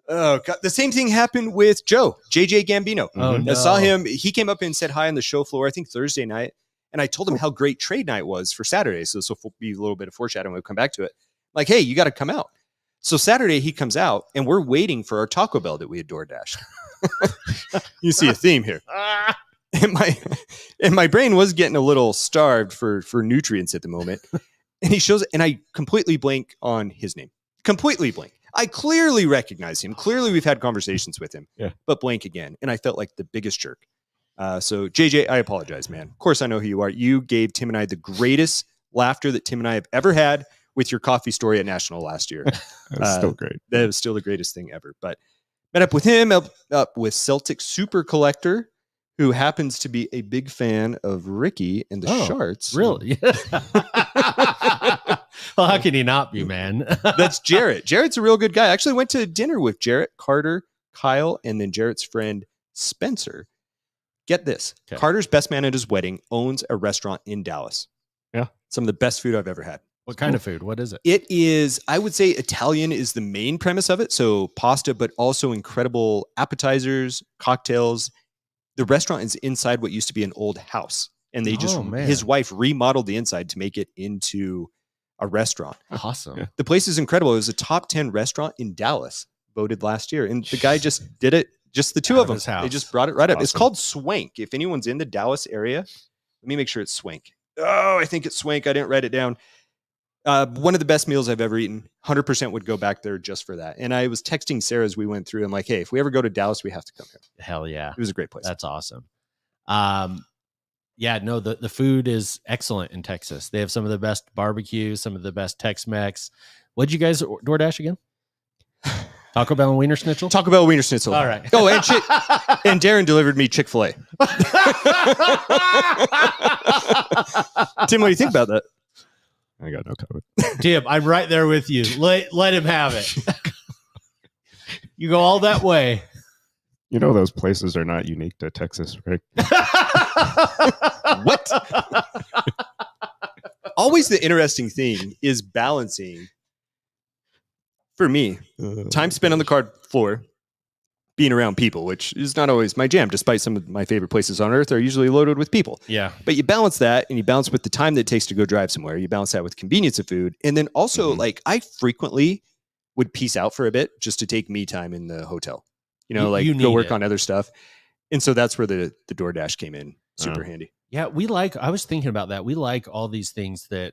Oh, God. The same thing happened with JJ Gambino. Oh, Mhm. no. I saw him. He came up and said hi on the show floor, I think Thursday night. And I told him how great trade night was for Saturday. So this will be a little bit of foreshadowing. We'll come back to it. Like, hey, you got to come out. So Saturday he comes out and we're waiting for our Taco Bell that we had door dashed. You see a theme here. And my brain was getting a little starved for nutrients at the moment. And he shows it, and I completely blank on his name. Completely blank. I clearly recognize him. Clearly we've had conversations with him. Yeah. But blank again. And I felt like the biggest jerk. So JJ, I apologize, man. Of course I know who you are. You gave Tim and I the greatest laughter that Tim and I have ever had with your coffee story at National last year. That's still great. That was still the greatest thing ever. But met up with him, up with Celtic Super Collector, who happens to be a big fan of Ricky and the Oh, Sharts. Really? Well, how can he not be, man? That's Jarrett. Jarrett's a real good guy. I actually went to dinner with Jarrett, Carter, Kyle, and then Jarrett's friend Spencer. Get this. Okay. Carter's best man at his wedding owns a restaurant in Dallas. Yeah. Some of the best food I've ever had. What kind of food? What is it? It is, I would say Italian is the main premise of it. So pasta, but also incredible appetizers, cocktails. The restaurant is inside what used to be an old house. And they just, Oh, man. his wife remodeled the inside to make it into a restaurant. Awesome. Yeah. The place is incredible. It was a top 10 restaurant in Dallas, voted last year. And the guy just did it, just the two Out of of them. his house. They just brought it right up. It's Awesome. called Swank. If anyone's in the Dallas area, let me make sure it's Swank. Oh, I think it's Swank. I didn't write it down. One of the best meals I've ever eaten. 100% would go back there just for that. And I was texting Sarah as we went through. I'm like, hey, if we ever go to Dallas, we have to come here. Hell yeah. It was a great place. That's awesome. Yeah, no, the food is excellent in Texas. They have some of the best barbecue, some of the best Tex-Mex. What'd you guys DoorDash again? Taco Bell and Wiener Schnitzel? Taco Bell Wiener Schnitzel. All right. Oh, and Darren delivered me Chick-fil-A. Tim, what do you think about that? I got no comment. Tim, I'm right there with you. Let him have it. You go all that way. You know those places are not unique to Texas, right? What? Always the interesting thing is balancing for me, time spent on the card floor, being around people, which is not always my jam, despite some of my favorite places on earth are usually loaded with people. Yeah. But you balance that, and you balance with the time that it takes to go drive somewhere. You balance that with convenience of food. And then also, like, I frequently would peace out for a bit just to take me time in the hotel. You know, like go work on other stuff. And so that's where the DoorDash came in. Super handy. Yeah, I was thinking about that. We like all these things that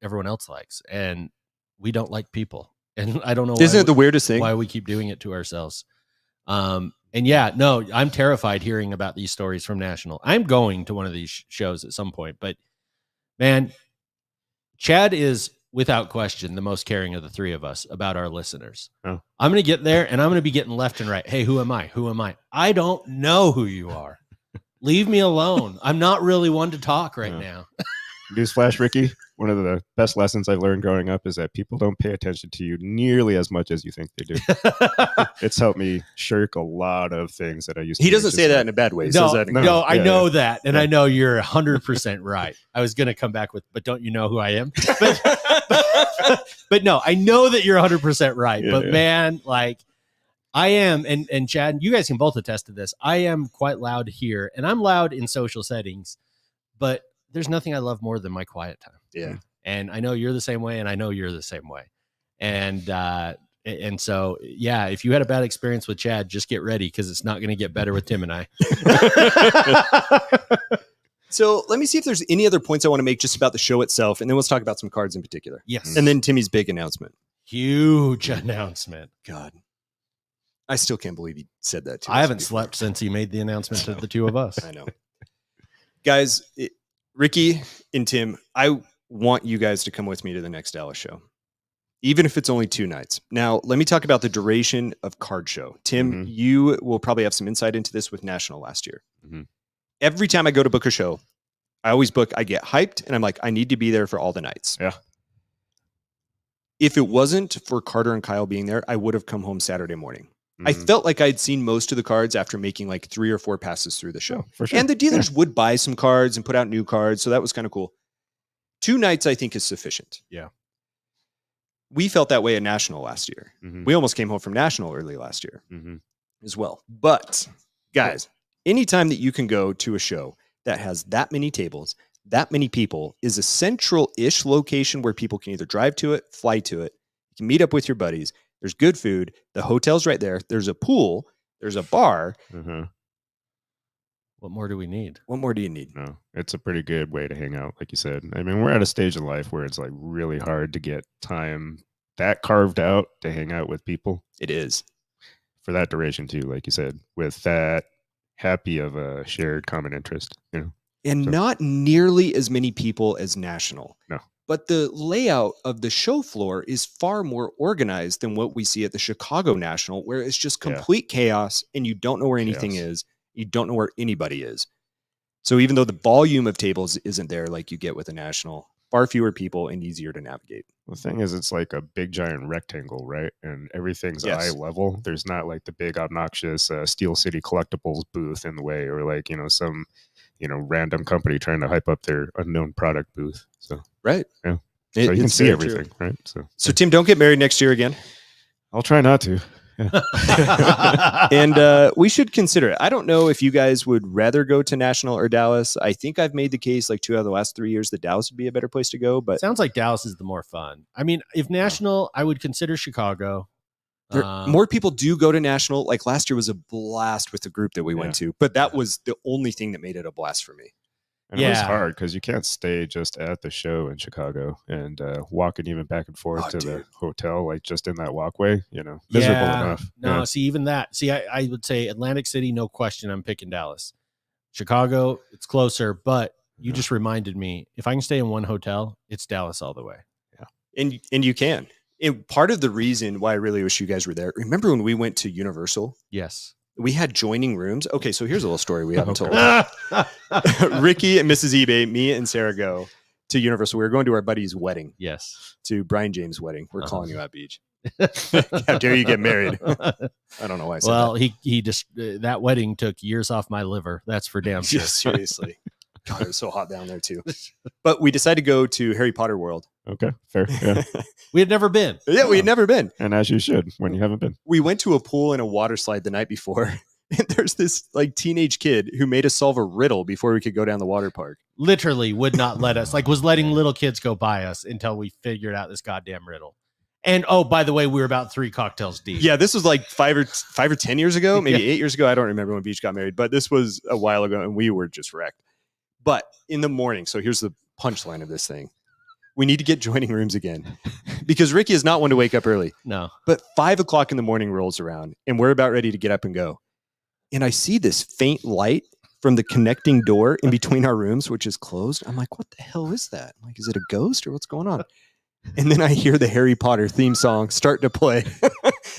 everyone else likes, and we don't like people. And I don't know Isn't it the weirdest thing? Why we keep doing it to ourselves. And yeah, no, I'm terrified hearing about these stories from National. I'm going to one of these shows at some point, but man, Chad is without question the most caring of the three of us about our listeners. Oh. I'm going to get there and I'm going to be getting left and right. Hey, who am I? Who am I? I don't know who you are. Leave me alone. I'm not really one to talk right now. Newsflash, Ricky. One of the best lessons I've learned growing up is that people don't pay attention to you nearly as much as you think they do. It's helped me shirk a lot of things that I used to. He doesn't say that in a bad way. He says that in a I know that. And I know you're 100% right. I was going to come back with, but don't you know who I am? But no, I know that you're 100% right. But man, like I am, and Chad, you guys can both attest to this. I am quite loud here, and I'm loud in social settings, but there's nothing I love more than my quiet time. Yeah. And I know you're the same way, and I know you're the same way. And so, yeah, if you had a bad experience with Chad, just get ready because it's not going to get better with Tim and I. So let me see if there's any other points I want to make just about the show itself, and then let's talk about some cards in particular. Yes. And then Timmy's big announcement. Huge announcement. God. I still can't believe he said that to us. I haven't slept since he made the announcement to the two of us. I know. Guys, Ricky and Tim, I want you guys to come with me to the next Dallas show, even if it's only 2 nights. Now, let me talk about the duration of card show. Tim, you will probably have some insight into this with National last year. Every time I go to book a show, I get hyped, and I'm like, I need to be there for all the nights. Yeah. If it wasn't for Carter and Kyle being there, I would have come home Saturday morning. I felt like I'd seen most of the cards after making like 3 or 4 passes through the show. For sure. And the dealers would buy some cards and put out new cards. So that was kind of cool. 2 nights, I think, is sufficient. Yeah. We felt that way at National last year. We almost came home from National early last year as well. But guys, anytime that you can go to a show that has that many tables, that many people, is a central-ish location where people can either drive to it, fly to it, you can meet up with your buddies. There's good food. The hotel's right there. There's a pool. There's a bar. What more do we need? What more do you need? No, it's a pretty good way to hang out, like you said. I mean, we're at a stage in life where it's like really hard to get time that carved out to hang out with people. It is. For that duration too, like you said, with that happy of a shared common interest, you know. And not nearly as many people as National. No. But the layout of the show floor is far more organized than what we see at the Chicago National, where it's just complete chaos and you don't know where anything is. You don't know where anybody is. So even though the volume of tables isn't there like you get with a National, far fewer people and easier to navigate. The thing is, it's like a big giant rectangle, right? And everything's eye level. There's not like the big obnoxious Steel City Collectibles booth in the way, or like, you know, some, you know, random company trying to hype up their unknown product booth. So right. Yeah. So you can see everything, right? So Tim, don't get married next year again. I'll try not to. And we should consider it. I don't know if you guys would rather go to National or Dallas. I think I've made the case like 2 out of the last 3 years that Dallas would be a better place to go. But sounds like Dallas is the more fun. I mean, if National, I would consider Chicago. More people do go to National. Like last year was a blast with the group that we went to, but that was the only thing that made it a blast for me. And it was hard because you can't stay just at the show in Chicago and walking even back and forth to the hotel, like just in that walkway, you know, miserable enough. No, see, even that. See, I would say Atlantic City, no question, I'm picking Dallas. Chicago, it's closer, but you just reminded me, if I can stay in one hotel, it's Dallas all the way. Yeah. And you can. And part of the reason why I really wish you guys were there, remember when we went to Universal? Yes. We had joining rooms. Okay, so here's a little story we haven't told. Ricky and Mrs. eBay, me and Sarah go to Universal. We were going to our buddy's wedding. Yes. To Brian James' wedding. We're calling you out, Beach. How dare you get married? I don't know why I said that. He just that wedding took years off my liver. That's for damn sure. Seriously. God, it was so hot down there too. But we decided to go to Harry Potter World Okay, fair. Yeah. We had never been. Yeah, we had never been. And as you should when you haven't been. We went to a pool and a water slide the night before. And there's this like teenage kid who made us solve a riddle before we could go down the water park. Literally would not let us, like was letting little kids go by us until we figured out this goddamn riddle. And oh, by the way, we were about 3 cocktails deep. Yeah, this was like 5 or 10 years ago, maybe 8 years ago. I don't remember when Beach got married, but this was a while ago and we were just wrecked. But in the morning, so here's the punchline of this thing. We need to get joining rooms again because Ricky is not one to wake up early. No. But 5 o'clock in the morning rolls around and we're about ready to get up and go. And I see this faint light from the connecting door in between our rooms, which is closed. I'm like, what the hell is that? I'm like, is it a ghost or what's going on? And then I hear the Harry Potter theme song start to play.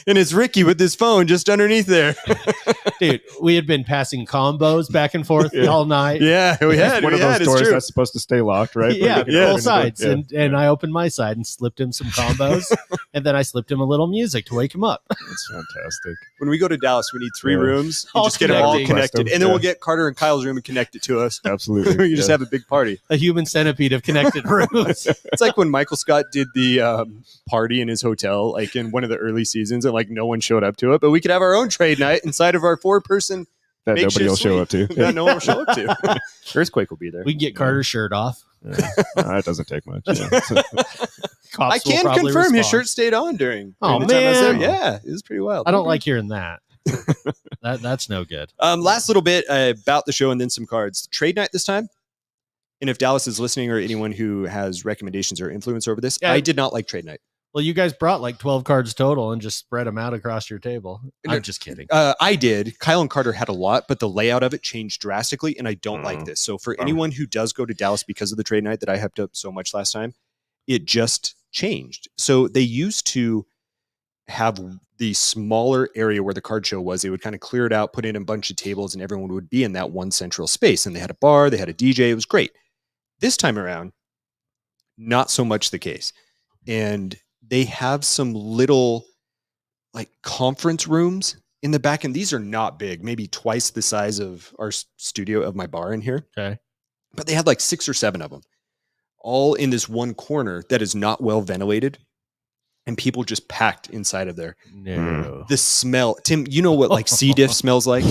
And it's Ricky with his phone just underneath there. Dude, we had been passing combos back and forth all night. Yeah, we had. One of those doors that's supposed to stay locked, right? Yeah, both sides. Yeah. And I opened my side and slipped him some combos. And then I slipped him a little music to wake him up. That's fantastic. When we go to Dallas, we need 3 Yeah. rooms. All Just get them all connecting. connected. Custom, And then yeah. we'll get Carter and Kyle's room and connect it to us. Absolutely. We can just have a big party. A human centipede of connected rooms. It's like when Michael Scott did the party in his hotel, like in one of the early seasons, and like no one showed up to it. But we could have our own trade night inside of our 4-person that makeshift nobody will show suite up to. that no one will show up to. Earthquake will be there. We can get Carter's shirt off. That doesn't take much. Yeah. Cops I will can probably confirm his respond. shirt stayed on during Oh, the time I was there. man. Yeah, it was pretty wild. I don't like hearing that. That's no good. Last little bit about the show and then some cards. Trade night this time. And if Dallas is listening or anyone who has recommendations or influence over this, Yeah. I did not like trade night. Well, you guys brought like 12 cards total and just spread them out across your table. I'm just kidding. I did. Kyle and Carter had a lot, but the layout of it changed drastically, and I don't like this. So for anyone who does go to Dallas because of the trade night that I hyped up so much last time, it just changed. So they used to have the smaller area where the card show was. They would kind of clear it out, put in a bunch of tables, and everyone would be in that one central space. And they had a bar, they had a DJ. It was great. This time around, not so much the case. And they have some little like conference rooms in the back. And these are not big, maybe twice the size of our studio of my bar in here. Okay. But they had like 6 or 7 of them all in this one corner that is not well ventilated. And people just packed inside of there. No. The smell, Tim, you know what like C. diff smells like?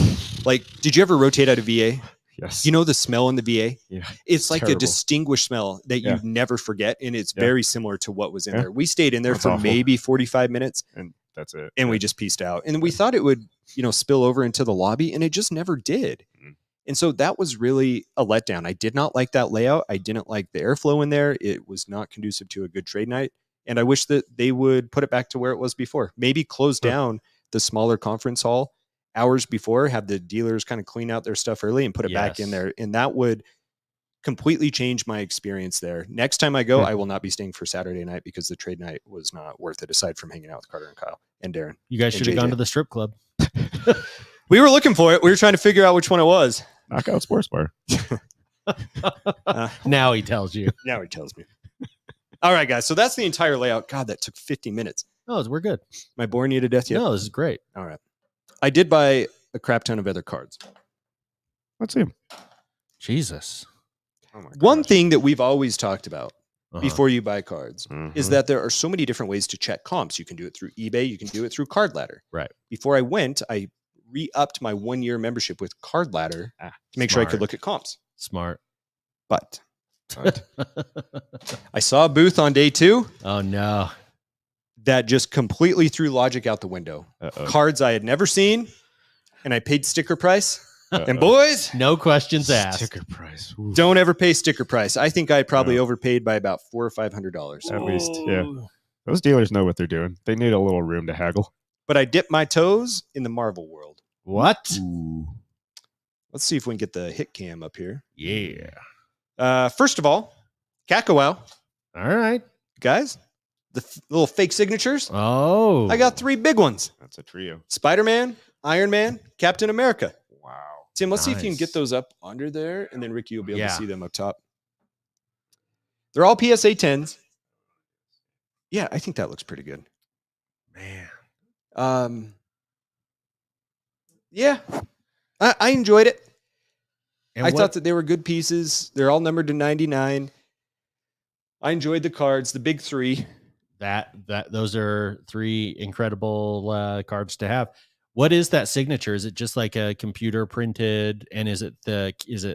Like, did you ever rotate out of VA? Yes. You know the smell in the VA? Yeah. It's like a terrible. distinguished smell that you Yeah. never forget. And it's Yeah. very similar to what was in Yeah. there. We stayed in there That's for awful. maybe 45 minutes And that's it. and we just pieced out. And we thought it would, spill over into the lobby and it just never did. Mhm. And so that was really a letdown. I did not like that layout. I didn't like the airflow in there. It was not conducive to a good trade night. And I wish that they would put it back to where it was before. Maybe close down the smaller conference hall hours before, have the dealers kind of clean out their stuff early and put it back in Yes. there. And that would completely change my experience there. Next time I go, Hmm. I will not be staying for Saturday night because the trade night was not worth it aside from hanging out with Carter and Kyle and Darren. You guys And should have JJ. gone to the strip club. We were looking for it. We were trying to figure out which one it was. Knockout Sports Bar. Now he tells you. Now he tells me. All right, guys. So that's the entire layout. God, that took 50 minutes. Oh, we're good. Am I boring you to death yet? No, this is great. All right. I did buy a crap ton of other cards. Let's see. Jesus. Oh my One gosh. thing that we've always talked about Uh-huh. before you buy cards is Mhm. that there are so many different ways to check comps. You can do it through eBay. You can do it through Card Ladder. Right. Before I went, I re-upped my 1-year membership with Card Ladder to make sure I could smart. look at comps. Smart. But I saw a booth on day 2 Oh, no. that just completely threw logic out the window. Uh-oh. Cards I had never seen, and I paid sticker price. And Uh-oh. boys, No questions asked. Sticker price. Ooh. don't ever pay sticker price. I think I probably No. overpaid by about $400 or $500. At least, yeah. Those dealers know what they're doing. They need a little room to haggle. But I dipped my toes in the Marvel world. What? Ooh. Let's see if we can get the hit cam up here. Yeah. First of all, Kakawau, All right. guys, the little fake signatures. Oh. I got 3 big ones: That's a trio. Spider-Man, Iron Man, Captain America. Wow. Tim, let's see if you can Nice. get those up under there, and then Ricky will be able Yeah. to see them up top. They're all PSA 10s. Yeah, I think that looks pretty good. Man. Yeah, I enjoyed it. And I what- thought that they were good pieces. They're all numbered to 99. I enjoyed the cards, the big three. Those are three incredible cards to have. What is that signature? Is it just like a computer printed? And is it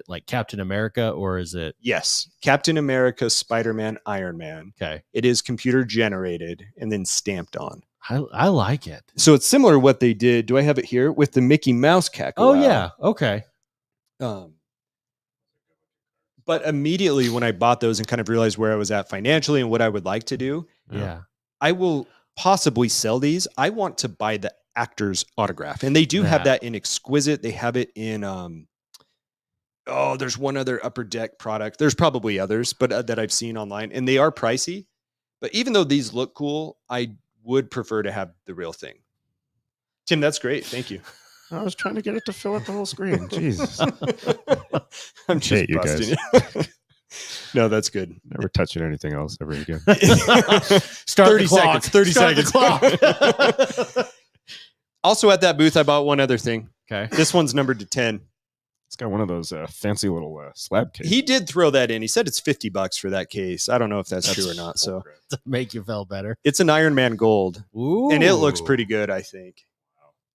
like Captain America, or is it? Yes. Captain America, Spider-Man, Iron Man. Okay. It is computer generated and then stamped on. I like it. So it's similar to what they did. Do I have it here with the Mickey Mouse Caco? Oh yeah. Okay. But immediately when I bought those and kind of realized where I was at financially and what I would like to do, Yeah. I will possibly sell these. I want to buy the actor's autograph. And they do have that in Exquisite. They have it in, there's one other Upper Deck product. There's probably others, but that I've seen online, and they are pricey. But even though these look cool, I would prefer to have the real thing. Tim, that's great. Thank you. I was trying to get it to fill up the whole screen. Jesus. I'm just hate you busting guys. you. No, that's good. Never touching anything else ever again. Start 30 the clock. seconds. 30 Start seconds. The clock. Also at that booth, I bought one other thing. Okay. This one's numbered to 10. It's got one of those fancy little slab cases. He did throw that in. He said it's $50 for that case. I don't know if that's true or not. So To make you feel better. it's an Iron Man gold, Ooh. and it looks pretty good, I think.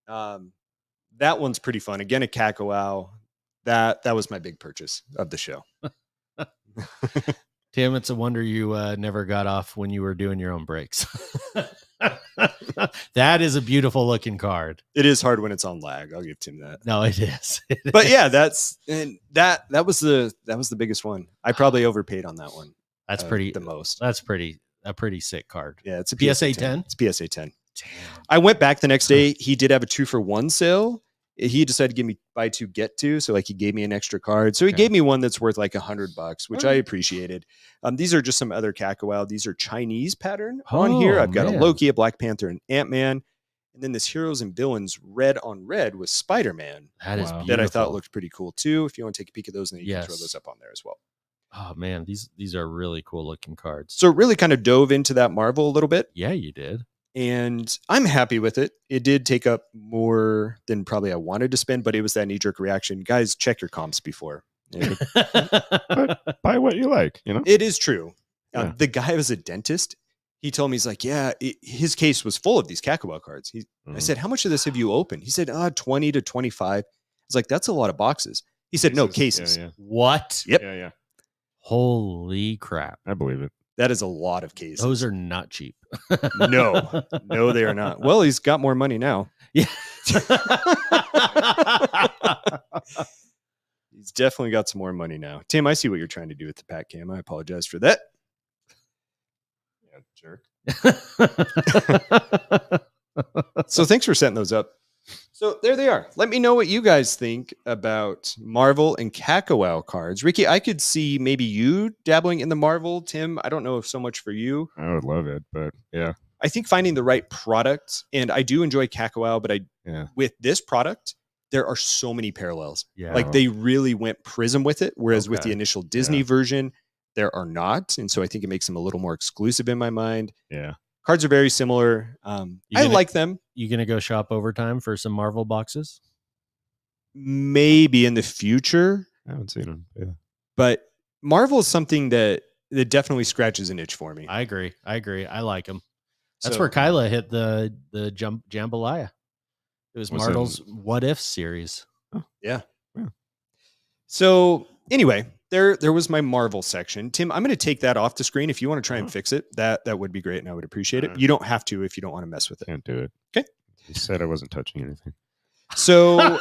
That one's pretty fun. Again, a Caco. That was my big purchase of the show. Tim, it's a wonder you never got off when you were doing your own breaks. That is a beautiful looking card. It is hard when it's on lag. I'll give Tim that. No, it is. But yeah, that was the biggest one. I probably overpaid on that one. That's pretty the most. That's a pretty sick card. Yeah, it's a PSA 10. It's PSA 10. Damn. I went back the next day. He did have a 2-for-1 sale. He decided to give me buy two, get two. So like he gave me an extra card. So he gave me one that's worth like $100, which I appreciated. These are just some other Caco. These are Chinese pattern on here. I've got a Loki, a Black Panther, and Ant-Man. And then this Heroes and Villains red on red with Spider-Man. That is beautiful. That I thought looked pretty cool too. If you want to take a peek at those, then you can throw those up on there as well. Oh man, these are really cool looking cards. So it really kind of dove into that Marvel a little bit. Yeah, you did. And I'm happy with it. It did take up more than probably I wanted to spend, but it was that knee-jerk reaction. Guys, check your comps before. But buy what you like, you know? It is true. Yeah. The guy was a dentist. He told me, he's like, his case was full of these Caco cards. I said, how much of this have you opened? He said, 20 to 25. I was like, that's a lot of boxes. He said, no, cases. Yeah. What? Yep. Yeah. Holy crap. I believe it. That is a lot of cases. Those are not cheap. No, they are not. Well, he's got more money now. Yeah. He's definitely got some more money now. Tim, I see what you're trying to do with the Pat Cam. I apologize for that. Yeah, jerk. So thanks for setting those up. So there they are. Let me know what you guys think about Marvel and Caco cards. Ricky, I could see maybe you dabbling in the Marvel. Tim, I don't know if so much for you. I would love it, but yeah. I think finding the right product, and I do enjoy Caco, but with this product, there are so many parallels. Yeah. Like they really went Prism with it, whereas with Okay. the initial Disney version, there are not. And so I think it makes them a little more exclusive in my mind. Yeah. Cards are very similar. I like them. You gonna go shop overtime for some Marvel boxes? Maybe in the future, I haven't seen them. Yeah. but Marvel is something that definitely scratches an itch for me. I agree. I like them. That's So- where Kyla hit the jambalaya. It was What's Marvel's What If series. So anyway, there was my Marvel section. Tim, I'm going to take that off the screen. If you want to try and fix it, that would be great, and I would appreciate it. You don't have to if you don't want to mess with it. Can't do it. Okay. He said I wasn't touching anything. So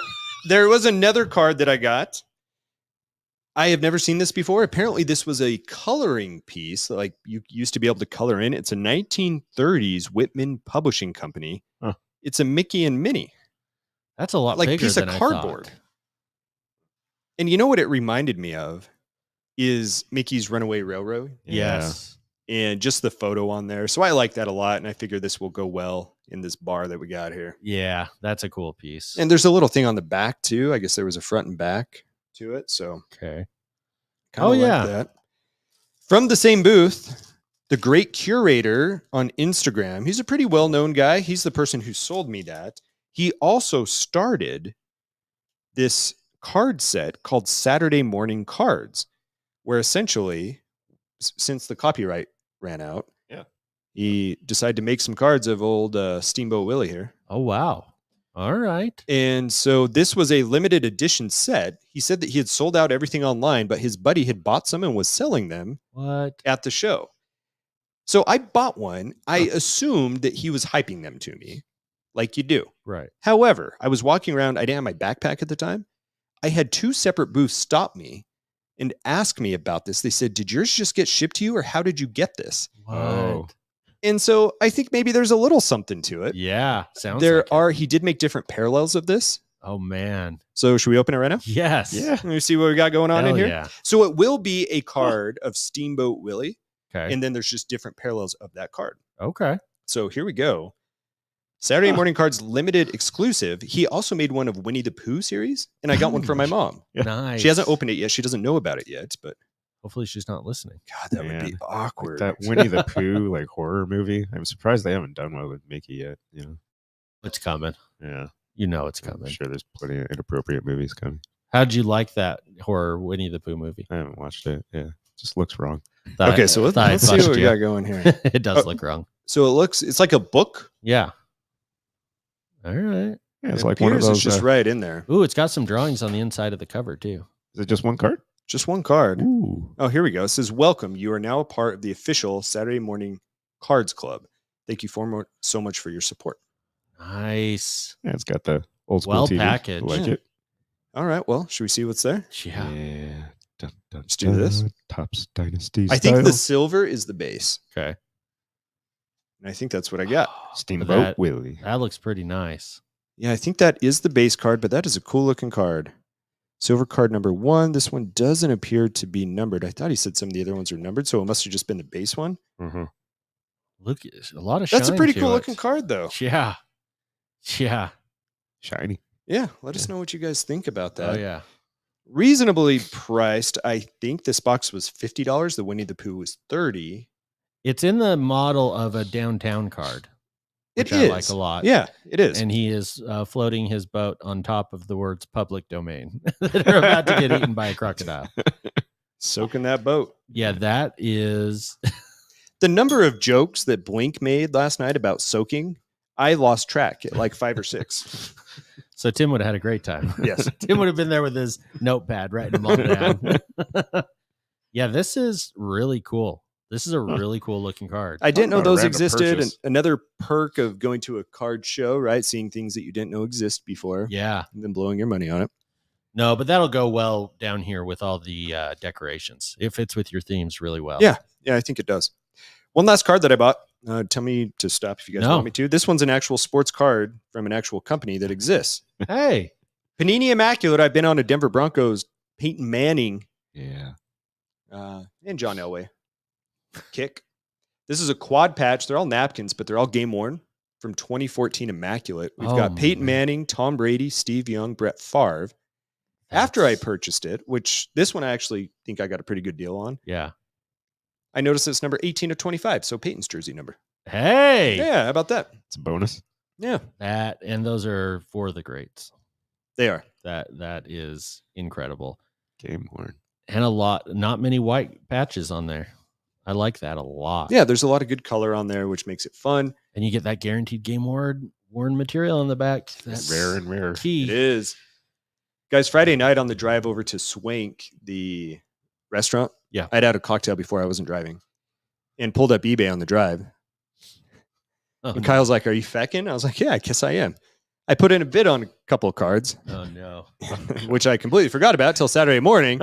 there was another card that I got. I have never seen this before. Apparently, this was a coloring piece. Like you used to be able to color in. It's a 1930s Whitman Publishing Company. Huh. It's a Mickey and Minnie, That's a lot like bigger piece of than cardboard. I thought. And you know what it reminded me of is Mickey's Runaway Railroad Yes. and just the photo on there. So I like that a lot, and I figure this will go well in this bar that we got here. Yeah, that's a cool piece. And there's a little thing on the back too. I guess there was a front and back to it. So okay. kinda like that. From the same booth, the Great Curator on Instagram. He's a pretty well-known guy. He's the person who sold me that. He also started this card set called Saturday Morning Cards, where essentially since the copyright ran out, Yeah. he decided to make some cards of old Steamboat Willie here. Oh, wow. All right. And so this was a limited edition set. He said that he had sold out everything online, but his buddy had bought some and was selling them What? at the show. So I bought one. I assumed that he was hyping them to me, like you do. Right. However, I was walking around. I didn't have my backpack at the time. I had 2 separate booths stop me and ask me about this. They said, did yours just get shipped to you, or how did you get this? What? Oh. And so I think maybe there's a little something to it. Yeah. Sounds There like it. are, he did make different parallels of this. Oh, man. So should we open it right now? Yes. Yeah. Let me see what we got going on Hell in here. yeah. So it will be a card of Steamboat Willie, Okay. and then there's just different parallels of that card. Okay. So here we go. Saturday Morning Cards limited exclusive. He also made one of Winnie the Pooh series, and I got one from my mom. Yeah. Nice. She hasn't opened it yet. She doesn't know about it yet, but Hopefully she's not listening. God, that would be Man. awkward. That Winnie the Pooh like horror movie. I'm surprised they haven't done one with Mickey yet. You know. It's coming. Yeah. You know it's I'm coming. sure there's plenty of inappropriate movies coming. How'd you like that horror Winnie the Pooh movie? I haven't watched it. Yeah. Just looks wrong. Okay, so let's see what we got going here. It does Oh. look wrong. So it's like a book. Yeah. All right. Yeah, it's It like one of appears those. it's just right in there. Ooh, it's got some drawings on the inside of the cover too. Is it just one card? Just one card. Ooh. Oh, here we go. It says, welcome. You are now a part of the official Saturday Morning Cards Club. Thank you so much for your support. Nice. Yeah, it's got the old school Well TV. packaged. Like Yeah. it. All right. Well, should we see what's there? Yeah. Dun, dun, Let's do this. dun. Topps Dynasty I think style. the silver is the base. Okay. And I think that's what I got. Steamboat that- Willie. That looks pretty nice. Yeah, I think that is the base card, but that is a cool looking card. Silver card number 1. This one doesn't appear to be numbered. I thought he said some of the other ones are numbered, so it must have just been the base one. Mm-hmm. Look, a lot of That's a shine pretty to cool it. looking card, though. Yeah. Yeah. Shiny. Yeah, let us know what you guys think about that. Oh yeah. Reasonably priced. I think this box was $50. The Winnie the Pooh was $30. It's in the model of a downtown card. It which I is like a lot. Yeah, it is. And he is floating his boat on top of the words public domain that are about to get eaten by a crocodile. Soaking that boat. Yeah, that is. The number of jokes that Blink made last night about soaking, I lost track at like 5 or 6. So Tim would have had a great time. Yes. Tim would have been there with his notepad writing them all down. Yeah, this is really cool. This is a really cool looking card. I didn't know Not a those random existed. And purchase. another perk of going to a card show, right? Seeing things that you didn't know exist before Yeah. and then blowing your money on it. No, but that'll go well down here with all the decorations. It fits with your themes really well. Yeah. Yeah, I think it does. One last card that I bought. Tell me to stop if you guys No. want me to. This one's an actual sports card from an actual company that exists. Hey. Panini Immaculate. I've been on a Denver Broncos, Peyton Manning, Yeah. and John Elway kick. This is a quad patch. They're all napkins, but they're all game worn from 2014 Immaculate. We've Oh, got Peyton man. Manning, Tom Brady, Steve Young, Brett Favre. After I purchased it, which this one I actually think I got a pretty good deal on, Yeah. I noticed it's number 18 of 25. So Peyton's jersey number. Hey. Yeah, how about that? It's a bonus. Yeah, That and those are for the greats. they are. That is incredible. Game worn. And not many white patches on there. I like that a lot. Yeah, there's a lot of good color on there, which makes it fun. And you get that guaranteed game worn material on the back. That's Rare and rare. key. It is. Guys, Friday night on the drive over to Swank, the restaurant. Yeah. I'd had a cocktail before I wasn't driving and pulled up eBay on the drive. Oh, And no. Kyle's like, are you fecking? I was like, yeah, I guess I am. I put in a bid on a couple of cards, Oh no. which I completely forgot about till Saturday morning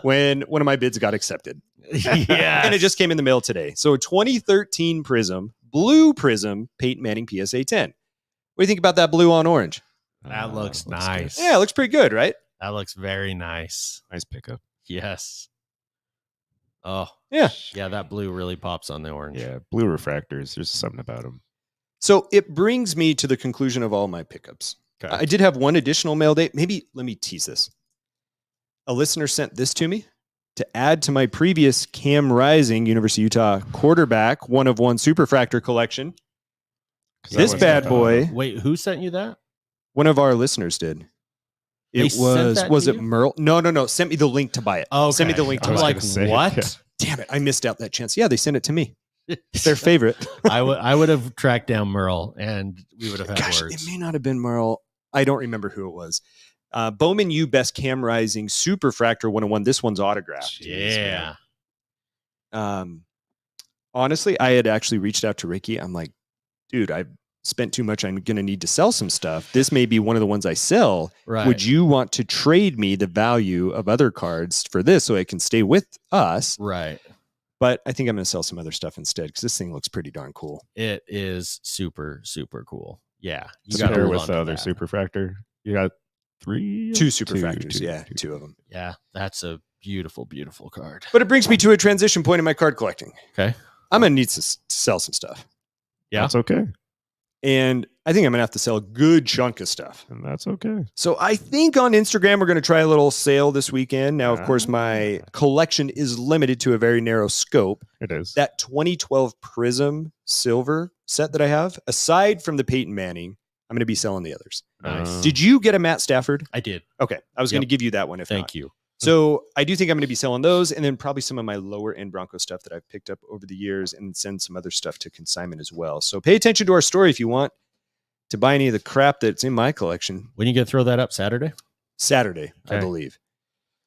when one of my bids got accepted. Yeah. And it just came in the mail today. So a 2013 Prism, blue Prism, Peyton Manning PSA 10. What do you think about that blue on orange? That looks good. nice. Yeah, it looks pretty good, right? That looks very nice. Nice pickup. Yes. Oh, Yeah. yeah, that blue really pops on the orange. Yeah. Blue refractors. There's something about them. So it brings me to the conclusion of all my pickups. Okay. I did have one additional mail date. Maybe let me tease this. A listener sent this to me to add to my previous Cam Rising University of Utah quarterback 1-of-1 Superfractor collection. 'Cause that This one's bad got, boy, Wait, who sent you that? one of our listeners did. They It sent that was to it you? Merle? No. Sent me the link to buy it. Oh, Sent me the link I to I'm was buy like, it. gonna say, what? yeah. Damn it. I missed out that chance. Yeah, they sent it to me. It's their favorite. I would have tracked down Merle and we would have had Gosh, words. it may not have been Merle. I don't remember who it was. Bowman U Best Cam Rising Superfractor 101. This one's autographed. Yeah. Honestly, I had actually reached out to Ricky. I'm like, dude, I've spent too much. I'm going to need to sell some stuff. This may be one of the ones I sell. Right. Would you want to trade me the value of other cards for this so it can stay with us? Right. But I think I'm going to sell some other stuff instead because this thing looks pretty darn cool. It is super, super cool. Yeah. You gotta got her hold with on the to other that. Superfractor. You got three? Two Superfractors. Two of them. Yeah. That's a beautiful, beautiful card. But it brings me to a transition point in my card collecting. Okay. I'm going to need to sell some stuff. Yeah. That's okay. And I think I'm going to have to sell a good chunk of stuff. And that's okay. So I think on Instagram, we're going to try a little sale this weekend. Now, of course, my collection is limited to a very narrow scope. It is. That 2012 Prism Silver set that I have, aside from the Peyton Manning, I'm going to be selling the others. Nice. Did you get a Matt Stafford? I did. Okay. I was going to give you that one if Thank not. you. So I do think I'm going to be selling those and then probably some of my lower end Bronco stuff that I've picked up over the years and send some other stuff to consignment as well. So pay attention to our story if you want to buy any of the crap that's in my collection. When you going to throw that up Saturday? Saturday, I Okay. believe.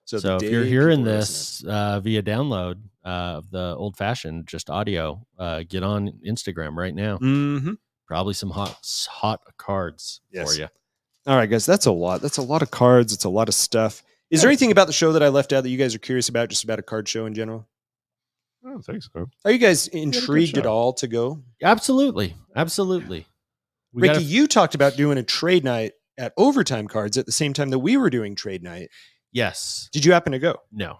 So the if day you're hearing people are this via download of the old fashioned, just audio, get on Instagram right now. listening. Mhm. Probably some hot cards Yes. for you. All right, guys, that's a lot. That's a lot of cards. It's a lot of stuff. Is there anything about the show that I left out that you guys are curious about, just about a card show in general? I don't think so. Are you guys good intrigued at show. all to go? Absolutely. Absolutely. We Ricky, gotta- you talked about doing a trade night at Overtime Cards at the same time that we were doing trade night. yes. Did you happen to go? No.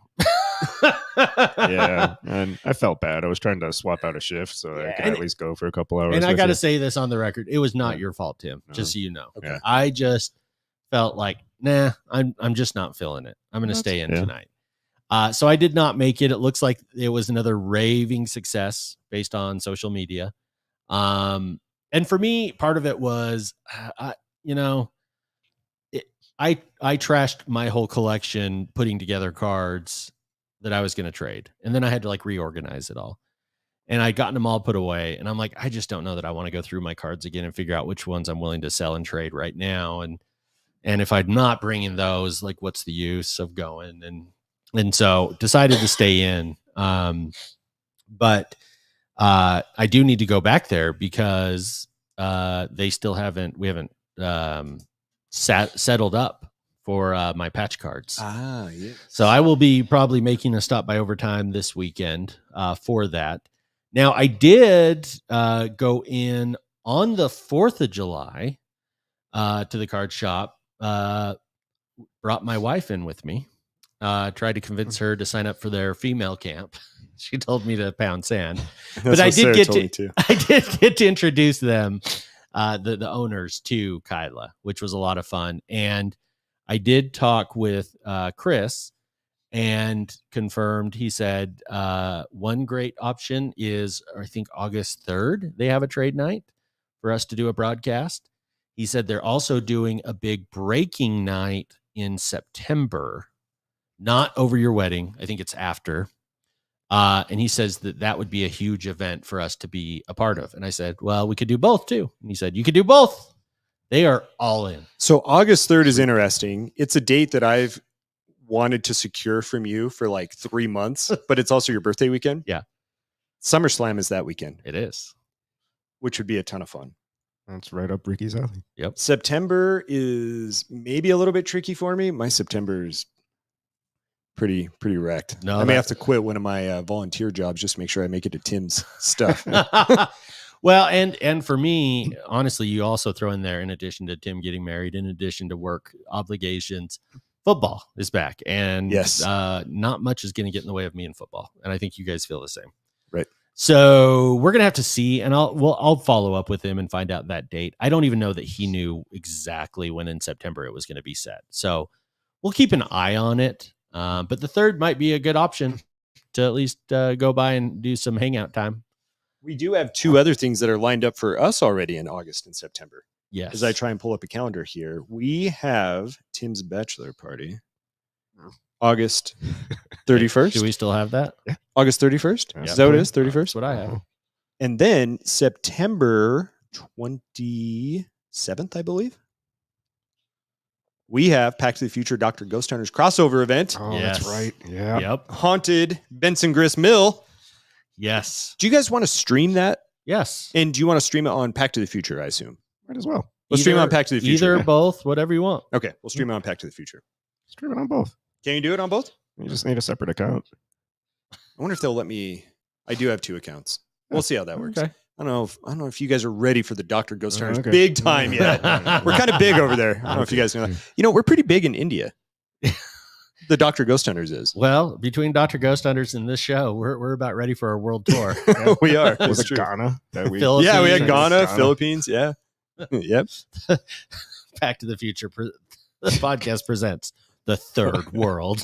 Yeah. And I felt bad. I was trying to swap out a shift so I could And- at least go for a couple hours. And I with got to you. say this on the record. It was not Yeah. your fault, Tim, No. just so you know. Okay. I just felt like, nah, I'm just not feeling it. I'm going to That's- stay in yeah. tonight. So I did not make it. It looks like it was another raving success based on social media. And for me, part of it was, I trashed my whole collection putting together cards that I was going to trade. And then I had to like reorganize it all. And I'd gotten them all put away. And I'm like, I just don't know that I want to go through my cards again and figure out which ones I'm willing to sell and trade right now. And if I'm not bringing those, like, what's the use of going? And so decided to stay in. But I do need to go back there because we haven't settled up for my patch cards. Ah, yeah. So I will be probably making a stop by Overtime this weekend for that. Now, I did go in on the 4th of July to the card shop, brought my wife in with me, tried to convince her to sign up for their female camp. She told me to pound sand. But I did get to introduce them, the owners, to Kyla, which was a lot of fun. And I did talk with Chris and confirmed. He said one great option is, I think, August 3rd. They have a trade night for us to do a broadcast. He said they're also doing a big breaking night in September, not over your wedding. I think it's after. And he says that would be a huge event for us to be a part of. And I said, well, we could do both too. And he said, you could do both. They are all in. So August 3rd is interesting. It's a date that I've wanted to secure from you for like 3 months, but it's also your birthday weekend. Yeah. SummerSlam is that weekend, It is. which would be a ton of fun. That's right up Ricky's alley. September is maybe a little bit tricky for me. My September is pretty wrecked. No, I may that- have to quit one of my volunteer jobs just to make sure I make it to Tim's stuff. Well, and for me, honestly, you also throw in there, in addition to Tim getting married, in addition to work obligations, football is back. And Yes. not much is going to get in the way of me in football. And I think you guys feel the same. Right. So we're going to have to see, and I'll follow up with him and find out that date. I don't even know that he knew exactly when in September it was going to be set. So we'll keep an eye on it. But the 3rd might be a good option to at least go by and do some hangout time. We do have 2 other things that are lined up for us already in August and September. Yes. As I try and pull up a calendar here, we have Tim's bachelor party. August 31st. Do we still have that? August 31st? Yeah. Is that what it is? That's 31st? what I have. And then September 27th, I believe, we have Back to the Future Dr. Ghost Hunters crossover event. Oh, Yes. that's right. Yeah. Yep. Haunted Benson Grist Mill. Yes. Do you guys want to stream that? Yes. And do you want to stream it on Back to the Future, I assume? Might as well. Let's stream it on Back to the Future. Either, both, whatever you want. Okay, we'll stream it on Back to the Future. Stream it on both. Can you do it on both? You just need a separate account. I wonder if they'll let me. I do have 2 accounts. We'll see how that works. Okay. I don't know if you guys are ready for the Dr. Ghost Hunters Okay. big time yet. We're kind of big over there. I don't know if you guys know that. You know, we're pretty big in India. The Dr. Ghost Hunters is. Well, between Dr. Ghost Hunters and this show, we're about ready for our world tour. We are. Was It's it true. Ghana? That we, Philippines. Yeah, we had Ghana, Ghana. Philippines. Yeah. Yep. Back to the Future. The podcast presents the third world.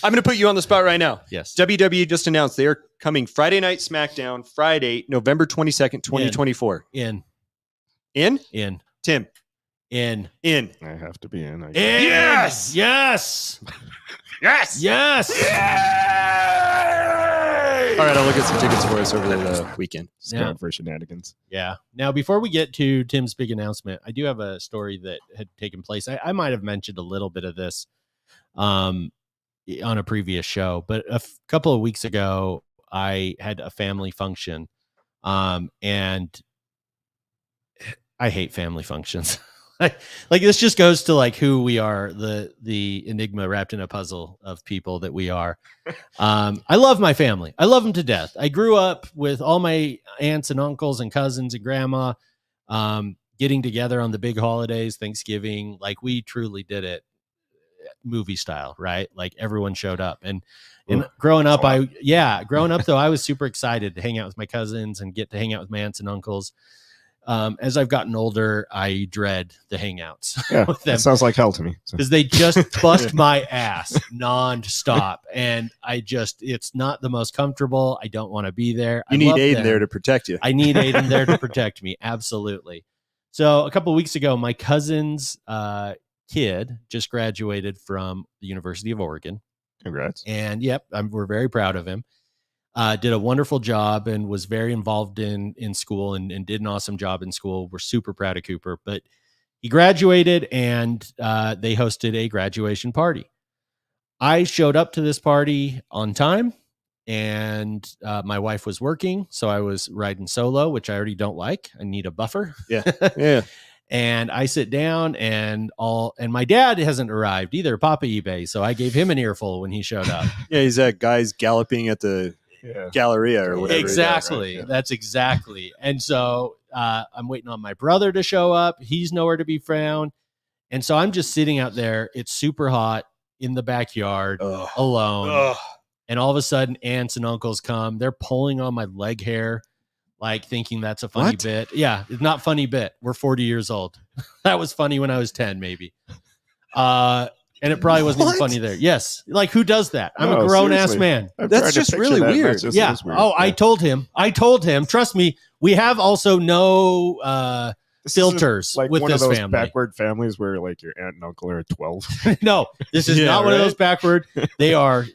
I'm going to put you on the spot right now. Yes. WWE just announced they are coming Friday Night SmackDown, Friday, November 22nd, 2024. In. In? Tim. In. In. I have to be in. I In. Yes! Yes. Yes! Yes. All right, I'll look at some tickets for us over the weekend. Scout for shenanigans. Yeah. Now, before we get to Tim's big announcement, I do have a story that had taken place. I might have mentioned a little bit of this on a previous show, but a couple of weeks ago, I had a family function, and I hate family functions. Like this just goes to like who we are, the enigma wrapped in a puzzle of people that we are. I love my family. I love them to death. I grew up with all my aunts and uncles and cousins and grandma, getting together on the big holidays, Thanksgiving. Like we truly did it movie style, right? Like everyone showed up. And growing up, growing up though, I was super excited to hang out with my cousins and get to hang out with my aunts and uncles. As I've gotten older, I dread the hangouts Yeah, with them that sounds like hell to me. So. because they just bust my ass nonstop. And it's not the most comfortable. I don't want to be there. You need Aiden there to protect you. I need Aiden there to protect me. Absolutely. So a couple of weeks ago, my cousin's kid just graduated from the University of Oregon. Congrats. And yep, we're very proud of him. Did a wonderful job and was very involved in school and did an awesome job in school. We're super proud of Cooper, but he graduated and they hosted a graduation party. I showed up to this party on time and my wife was working. So I was riding solo, which I already don't like. I need a buffer. Yeah. Yeah. And I sit down and my dad hasn't arrived either, Papa eBay. So I gave him an earful when he showed up. Yeah, he's that guy's galloping at the Galleria or whatever. Exactly. Right? Yeah. That's exactly. And so I'm waiting on my brother to show up. He's nowhere to be found. And so I'm just sitting out there. It's super hot in the backyard alone. Ugh. And all of a sudden, aunts and uncles come. They're pulling on my leg hair, like thinking that's a funny What? bit. Yeah, it's not funny bit. We're 40 years old. That was funny when I was 10, maybe. And it probably wasn't even What? funny there. Yes. Like, who does that? I'm No, a grown ass seriously. man. I've That's tried to just picture really that, and weird. that just Yeah. is weird. Oh, I told him, trust me, we have also no This filters is like with one this of those family. backward families where like your aunt and uncle are 12. No, this is Yeah, not one of right? those backward. They are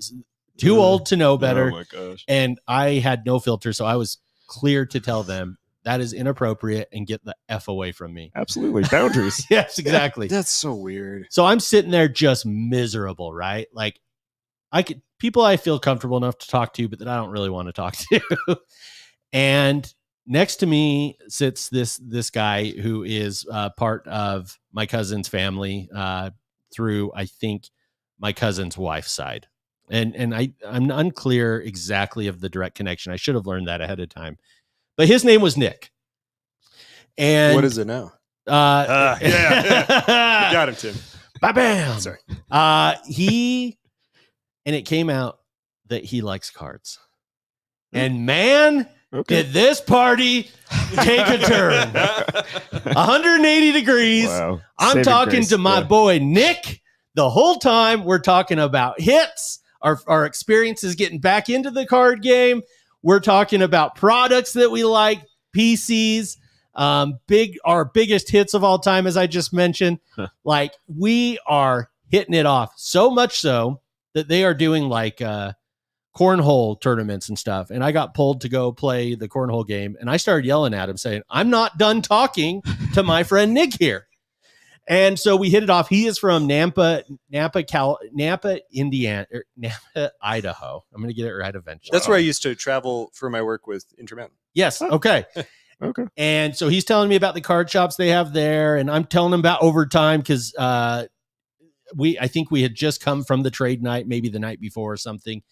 too old to know better. Oh my gosh. And I had no filter. So I was clear to tell them that is inappropriate and get the F away from me. Absolutely. Boundaries. Yes, exactly. That's so weird. So I'm sitting there just miserable, right? Like people I feel comfortable enough to talk to, but that I don't really want to talk to. And next to me sits this guy who is part of my cousin's family through, I think, my cousin's wife's side. And I'm unclear exactly of the direct connection. I should have learned that ahead of time. But his name was Nick. And What is it now? yeah. Got him, Tim. Ba-bam. Sorry. And it came out that he likes cards. And man, Okay. did this party take a turn 180 degrees. Wow. I'm Saving talking grace. to my Yeah. boy Nick the whole time. We're talking about hits, our experiences getting back into the card game. We're talking about products that we like, PCs, Our biggest hits of all time, as I just mentioned. Like, we are hitting it off so much so that they are doing like cornhole tournaments and stuff. And I got pulled to go play the cornhole game, and I started yelling at him saying, I'm not done talking to my friend Nick here. And so we hit it off. He is from Nampa, Indiana, or Nampa, Idaho. I'm going to get it right eventually. That's where I used to travel for my work with Intermountain. Yes. Okay. Okay. And so he's telling me about the card shops they have there, and I'm telling him about overtime because I think we had just come from the trade night, maybe the night before or something,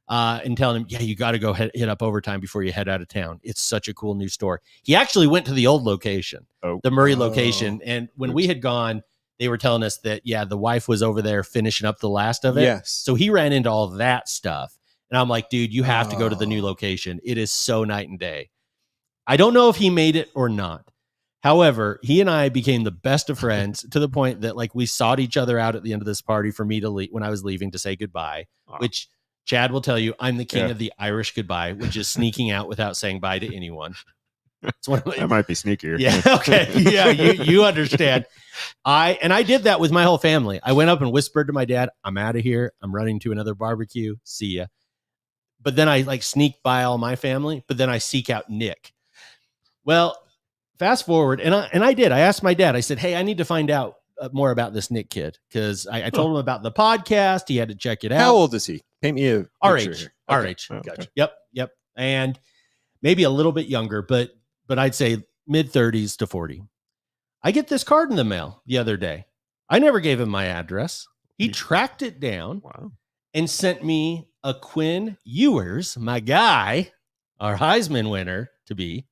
and telling him, yeah, you got to go hit up overtime before you head out of town. It's such a cool new store. He actually went to the old location, the Murray location, and when we had gone, they were telling us that, yeah, the wife was over there finishing up the last of it. Yes. So he ran into all that stuff, and I'm like, dude, you have to go to the new location. It is so night and day. I don't know if he made it or not. However, he and I became the best of friends to the point that, like, we sought each other out at the end of this party for me to leave when I was leaving to say goodbye, which Chad will tell you I'm the king of the Irish goodbye, which is sneaking out without saying bye to anyone. It's one of my, That might be sneakier. yeah. Okay. Yeah. You understand. I did that with my whole family. I went up and whispered to my dad, I'm out of here. I'm running to another barbecue. See ya. But then I like sneak by all my family, but then I seek out Nick. Well, fast forward. And I did. I asked my dad, I said, hey, I need to find out more about this Nick kid. Cause I told him about the podcast. He had to check it out. How old is he? Paint me a Our picture age. here. Our Okay. age. Gotcha. Yep. And maybe a little bit younger, but I'd say mid 30s to 40. I get this card in the mail the other day. I never gave him my address. He tracked it down and sent me a Quinn Ewers, my guy, our Heisman winner to be.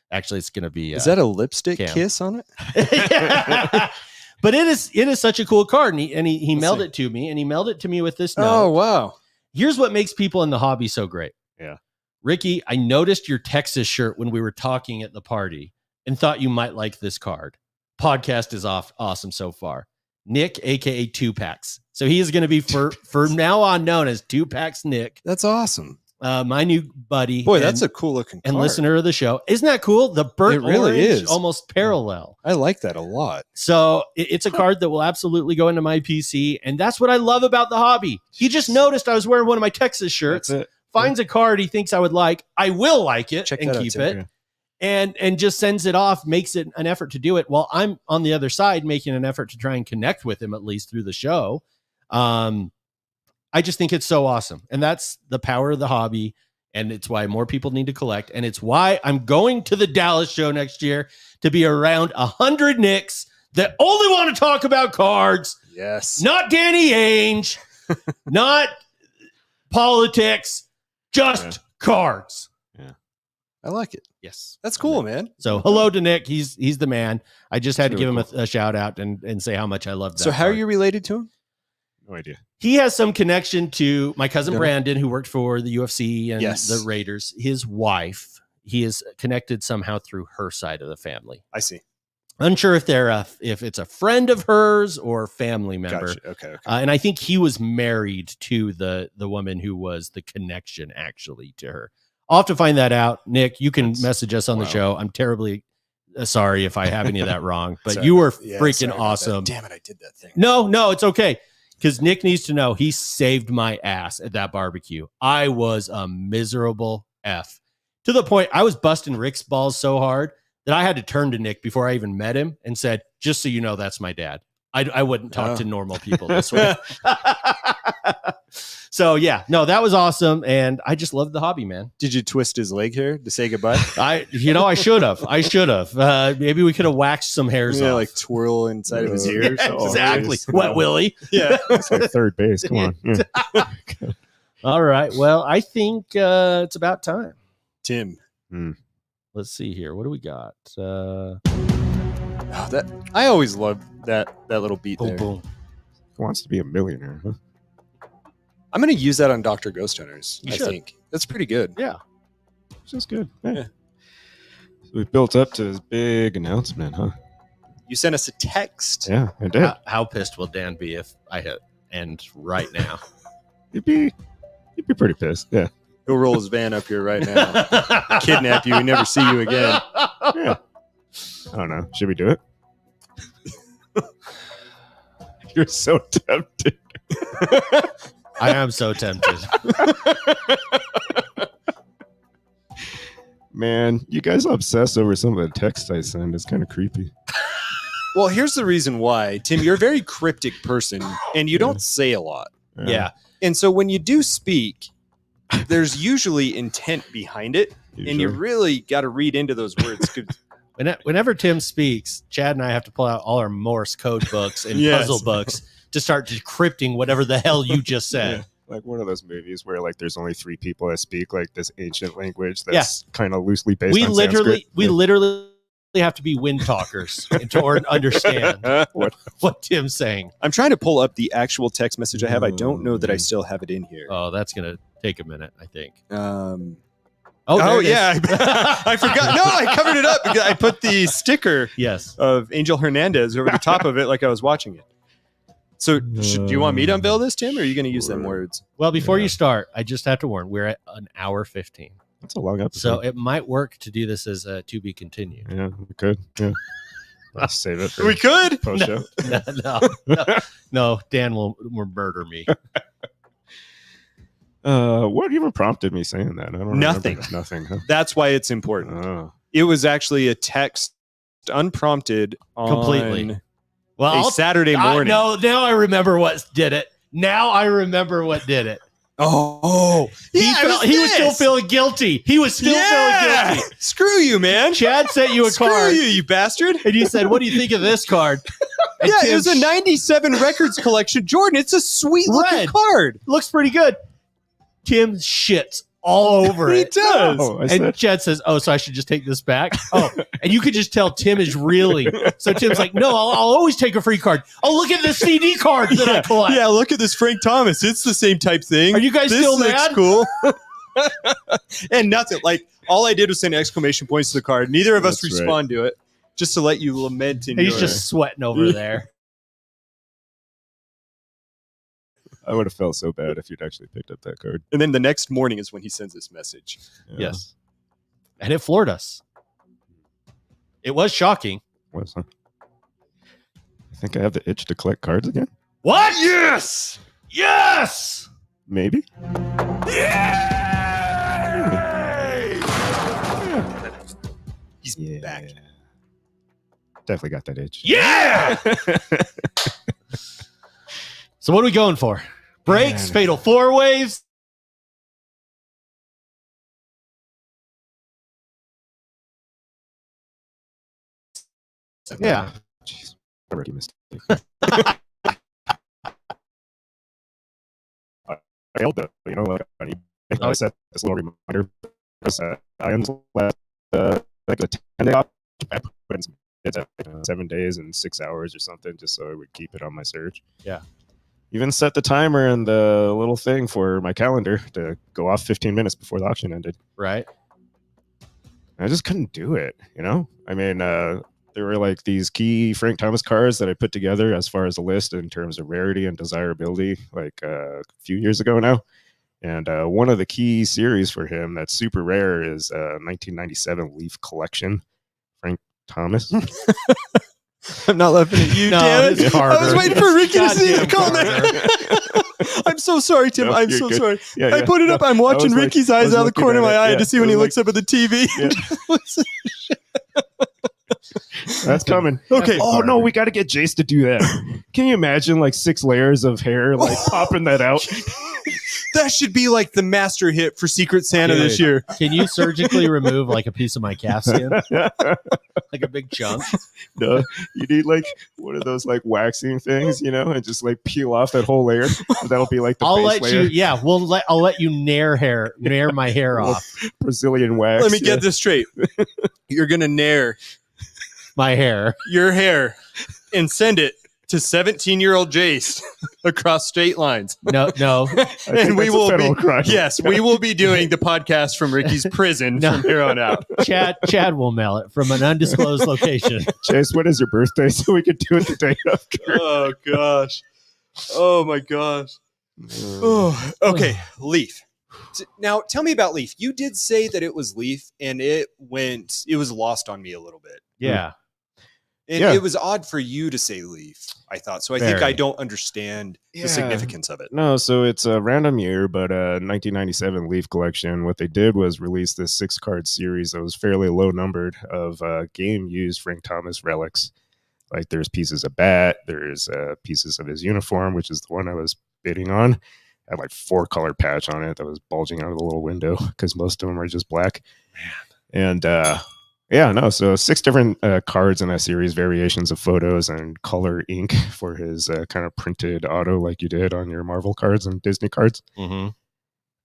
Actually, it's going to be. Is that a lipstick Cam. kiss on it? But it is such a cool card. And he mailed it to me, and he mailed it to me with this note. Oh, wow. Here's what makes people in the hobby so great. Yeah. Ricky, I noticed your Texas shirt when we were talking at the party and thought you might like this card. Podcast is awesome so far. Nick, aka Two Packs. So he is going to be for now on known as Two Packs Nick. That's awesome. My new buddy. Boy, that's a cool looking and card. listener of the show. Isn't that cool? The burnt It really orange, is. almost parallel. I like that a lot. So it's a card that will absolutely go into my PC. And that's what I love about the hobby. He just noticed I was wearing one of my Texas shirts, finds a card he thinks I would like. I will like it Check and that out, keep Tim. it. And just sends it off, makes it an effort to do it while I'm on the other side making an effort to try and connect with him at least through the show. I just think it's so awesome. And that's the power of the hobby. And it's why more people need to collect. And it's why I'm going to the Dallas show next year to be around 100 Nicks that only want to talk about cards. Yes. Not Danny Ainge, not politics, just cards. I like it. Yes. That's cool, man. So hello to Nick. He's the man. I just had to Really give him a shout out and say how much I love that. So how are card. you related to him? No idea. He has some connection to my cousin Yeah. Brandon, who worked for the UFC and Yes. the Raiders. His wife, he is connected somehow through her side of the family. I see. Unsure if if it's a friend of hers or family member. Gotcha. Okay. And I think he was married to the woman who was the connection actually to her. I'll have to find that out. Nick, you can message us on the show. I'm terribly sorry if I have any of that wrong, but you were freaking awesome. Damn it, I did that thing. No, it's okay. Because Nick needs to know he saved my ass at that barbecue. I was a miserable F to the point I was busting Rick's balls so hard that I had to turn to Nick before I even met him and said, just so you know, that's my dad. I wouldn't talk to normal people this way. So yeah, no, that was awesome. And I just love the hobby, man. Did you twist his leg here to say goodbye? I should have. Maybe we could have waxed some hairs off. Like twirl inside of his ears. Yeah, exactly. Wet Willie. Yeah. It's like third base. Come on. Yeah. All right. Well, I think it's about time. Tim. Let's see here. What do we got? I always loved that little beat Boom, there. boom. Who wants to be a millionaire? Huh? I'm going to use that on Dr. Ghost Hunters. You I should. think that's pretty good. Yeah. It's just good. Yeah. So we built up to this big announcement, huh? You sent us a text. Yeah, I did. How pissed will Dan be if I hit end right now? You'd be pretty pissed. Yeah. He'll roll his van up here right now, kidnap you, and never see you again. Yeah. I don't know. Should we do it? You're so tempted. I am so tempted. Man, you guys obsess over some of the text I send. It's kind of creepy. Well, here's the reason why. Tim, you're a very cryptic person, and you don't say a lot. Yeah. And so when you do speak, there's usually intent behind it, and you really got to read into those words. Whenever Tim speaks, Chad and I have to pull out all our Morse code books and puzzle books to start decrypting whatever the hell you just said. Yeah. Like one of those movies where like there's only 3 people that speak like this ancient language that's kind of loosely based on Sanskrit. We literally have to be wind talkers to understand what Tim's saying. I'm trying to pull up the actual text message I have. I don't know that I still have it in here. Oh, that's going to take a minute, I think. Oh yeah, I forgot. No, I covered it up because I put the sticker of Angel Hernandez over the top of it like I was watching it. So do you want me to unveil this, Tim, or are you going to use them words? Well, before you start, I just have to warn, we're at an hour 15. That's a long episode. So it might work to do this as a to be continued. Yeah, we could. Yeah. Let's save it. We could. Post-show. No, Dan will murder me. What even prompted me saying that? I don't Nothing. Remember. Nothing. Huh? That's why it's important. Oh. It was actually a text unprompted on Completely. Well, a Saturday morning. No, now I remember what did it. Oh, he was still feeling guilty. Feeling guilty. Screw you, man. Chad sent you a Screw card. you bastard. And you said, what do you think of this card? And It was a 97 records collection. Jordan, it's a sweet looking card. Looks pretty good. Tim shits all over He it. does. Oh, And Chad says, oh, so I should just take this back? Oh, and you could just tell Tim is reeling. So Tim's like, no, I'll always take a free card. Oh, look at this CD card that I collect. Yeah, look at this Frank Thomas. It's the same type thing. Are you guys this still looks mad? Cool. And nothing. Like, all I did was send exclamation points to the card. Neither of us That's respond to it, just to let you lament in He's your... just sweating over there. I would have felt so bad if you'd actually picked up that card. And then the next morning is when he sends this message. Yeah. Yes. And it floored us. It was shocking. What's that? I think I have the itch to collect cards again. What? Yes! Yes! Maybe. He's Yeah. back. Definitely got that itch. Yeah! So what are we going for? Breaks, Man. fatal 4-waves. Yeah. Jeez. A rookie mistake. I failed though, like I set this little reminder because I am like the 10-day off. I put in some bids at 7 days and 6 hours or something, just so I would keep it on my search. Yeah. Even set the timer and the little thing for my calendar to go off 15 minutes before the auction ended. Right. I just couldn't do it, I mean, there were like these key Frank Thomas cards that I put together as far as a list in terms of rarity and desirability, like a few years ago now. And one of the key series for him that's super rare is 1997 Leaf Collection, Frank Thomas. I'm not laughing at you, No, damn it. it's I was Carter. waiting for Ricky to see the Goddamn comment. I'm so sorry, Tim. No, I'm you're so good. sorry. Yeah, I put it up. I'm watching was like- Ricky's I eyes was out of the looking corner of at my it, eye yeah. to see It when he was looks up at the TV. That's coming. Okay. Oh no, we got to get Jace to do that. Can you imagine like 6 layers of hair, like popping that out? That should be like the master hit for Secret Santa this Dude. year. Can you surgically remove like a piece of my calf skin? Like a big chunk? No, you need like one of those like waxing things, and just like peel off that whole layer. That'll be like the I'll base let layer. you. Yeah, I'll let you nair my hair off. Brazilian wax. Let me get this straight. You're going to nair My hair. your hair and send it to 17-year-old Jace across state lines. No. And we will be crime. yes, we will be doing the podcast from Ricky's prison No. from here on out. Chad will mail it from an undisclosed location. Chase, when is your birthday so we can do it the day after? Oh gosh. Oh my gosh. Oh, okay, Leaf. Now tell me about Leaf. You did say that it was Leaf and it was lost on me a little bit. Yeah. And Yeah. it was odd for you to say Leaf, I thought. So I think Very. I don't understand the significance of it. No, so it's a random year, but 1997 Leaf collection. What they did was release this 6-card series that was fairly low numbered of game used Frank Thomas relics. Like there's pieces of bat, there's pieces of his uniform, which is the one I was bidding on. Had like 4-color patch on it that was bulging out of the little window because most of them are just black. And so 6 different cards in that series, variations of photos and color ink for his kind of printed auto like you did on your Marvel cards and Disney cards. Mm-hmm.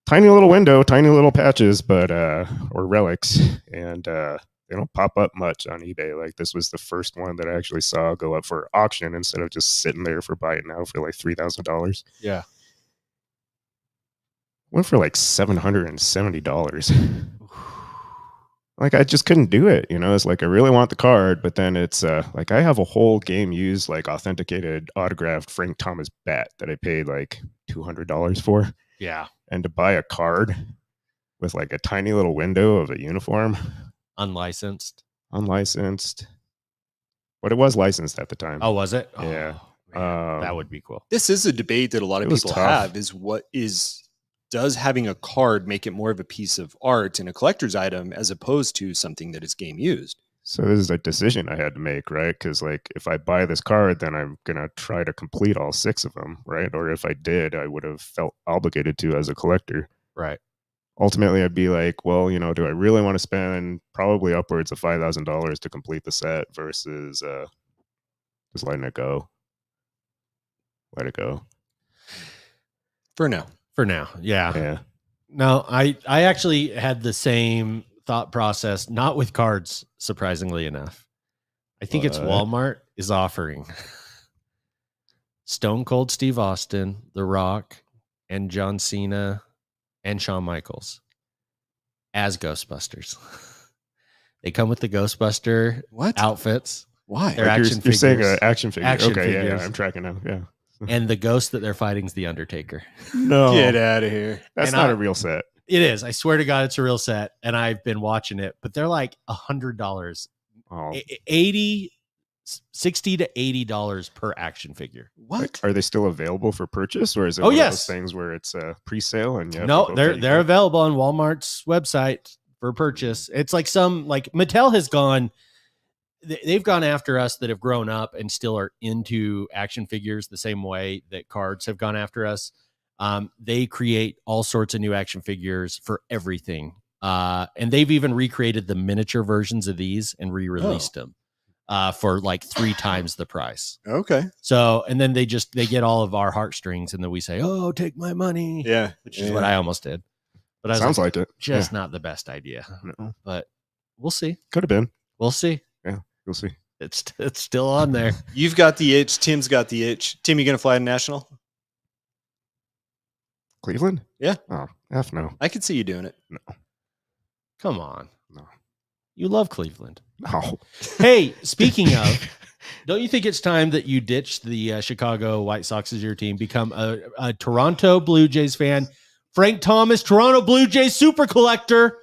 Tiny little window, tiny little patches, but or relics, and they don't pop up much on eBay. Like this was the first one that I actually saw go up for auction instead of just sitting there for buy it now for like $3,000. Yeah. Went for like $770. Like I just couldn't do it, It's like I really want the card, but then it's like I have a whole game used like authenticated autographed Frank Thomas bat that I paid like $200 for, Yeah. and to buy a card with like a tiny little window of a uniform, Unlicensed. unlicensed, but it was licensed at the time. Oh, was it? Yeah. Oh, man, that Um, would be cool. This is a debate that a lot of It was people tough. have does having a card make it more of a piece of art and a collector's item as opposed to something that is game used? So this is a decision I had to make, right? Because like if I buy this card, then I'm gonna try to complete all 6 of them, right? Or if I did, I would have felt obligated to as a collector. Right. Ultimately, I'd be like, well, do I really want to spend probably upwards of $5,000 to complete the set versus just letting it go? Let it go. For now. For now. Yeah. Yeah. No, I actually had the same thought process, not with cards, surprisingly enough. I think it's What? Walmart is offering Stone Cold Steve Austin, The Rock, and John Cena and Shawn Michaels as Ghostbusters. They come with the Ghostbuster What? outfits. Why? They're Like action you're saying figures. an action figure. Action Okay, figures. yeah, I'm tracking now. Yeah. And the ghost that they're fighting is the Undertaker. No, Get out of here. that's And not I- a real set. It is. I swear to God, it's a real set. And I've been watching it, but they're like $100, Oh, 80, $60 to $80 per action figure. What? like, are they still available for purchase, or is it Oh, one yes. of those things where it's pre-sale and you have to No, hope they're that you they're get- available on Walmart's website for purchase. It's like Mattel has gone. They've gone after us that have grown up and still are into action figures the same way that cards have gone after us. They create all sorts of new action figures for everything. And they've even recreated the miniature versions of these and re-released them for like 3 times the price. Okay. So, and then they get all of our heartstrings and then we say, oh, take my money, Yeah. which is what I almost did. But I was Sounds like it. just not the best idea, No. but we'll see. Could have been. We'll see. We'll see. It's still on there. You've got the itch. Tim's got the itch. Tim, you going to fly to National? Cleveland? Yeah. Oh, F no. I could see you doing it. Come on. No. You love Cleveland. No. Hey, speaking of, don't you think it's time that you ditch the Chicago White Sox as your team, become a Toronto Blue Jays fan? Frank Thomas, Toronto Blue Jays super collector.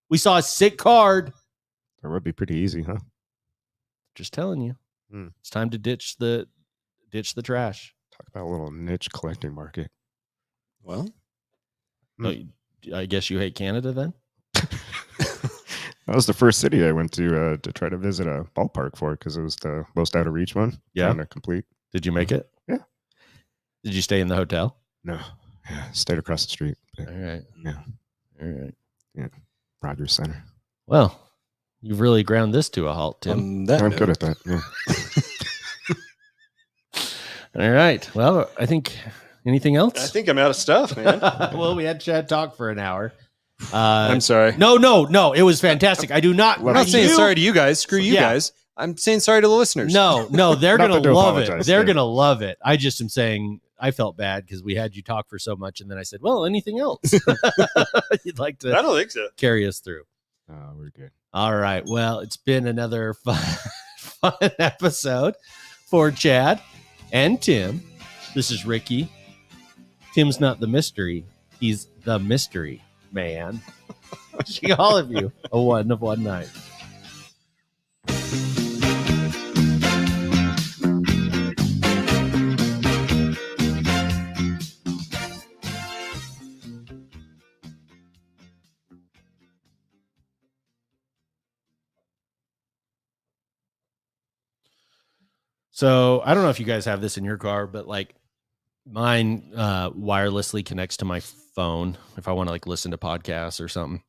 We saw a sick card. That would be pretty easy, huh? Just telling you. Hmm. It's time to ditch the trash. Talk about a little niche collecting market. Well, I guess you hate Canada then? That was the first city I went to try to visit a ballpark for because it was the most out of reach one. Yeah. Trying to complete. Did you make it? Yeah. Did you stay in the hotel? No. Yeah. Stayed across the street. All right. Yeah. All right. Rogers Center. Well, you've really ground this to a halt, Tim. on that I'm note, good at that. Yeah. All right. Well, I think anything else? I think I'm out of stuff, man. Well, we had Chad talk for an hour. I'm sorry. No. It was fantastic. I do not. I'm not saying you- sorry to you guys. Screw you Yeah. guys. I'm saying sorry to the listeners. No, they're Nothing gonna to love it. apologize, They're yeah. gonna love it. I just am saying I felt bad because we had you talk for so much, and then I said, "Well, anything else you'd like to I don't think so. carry us through?" We're good. All right. Well, it's been another fun episode for Chad and Tim. This is Ricky. Tim's not the mystery. He's the mystery man. Wishing all of you a one of one night. So I don't know if you guys have this in your car, but like mine wirelessly connects to my phone if I want to like listen to podcasts or something.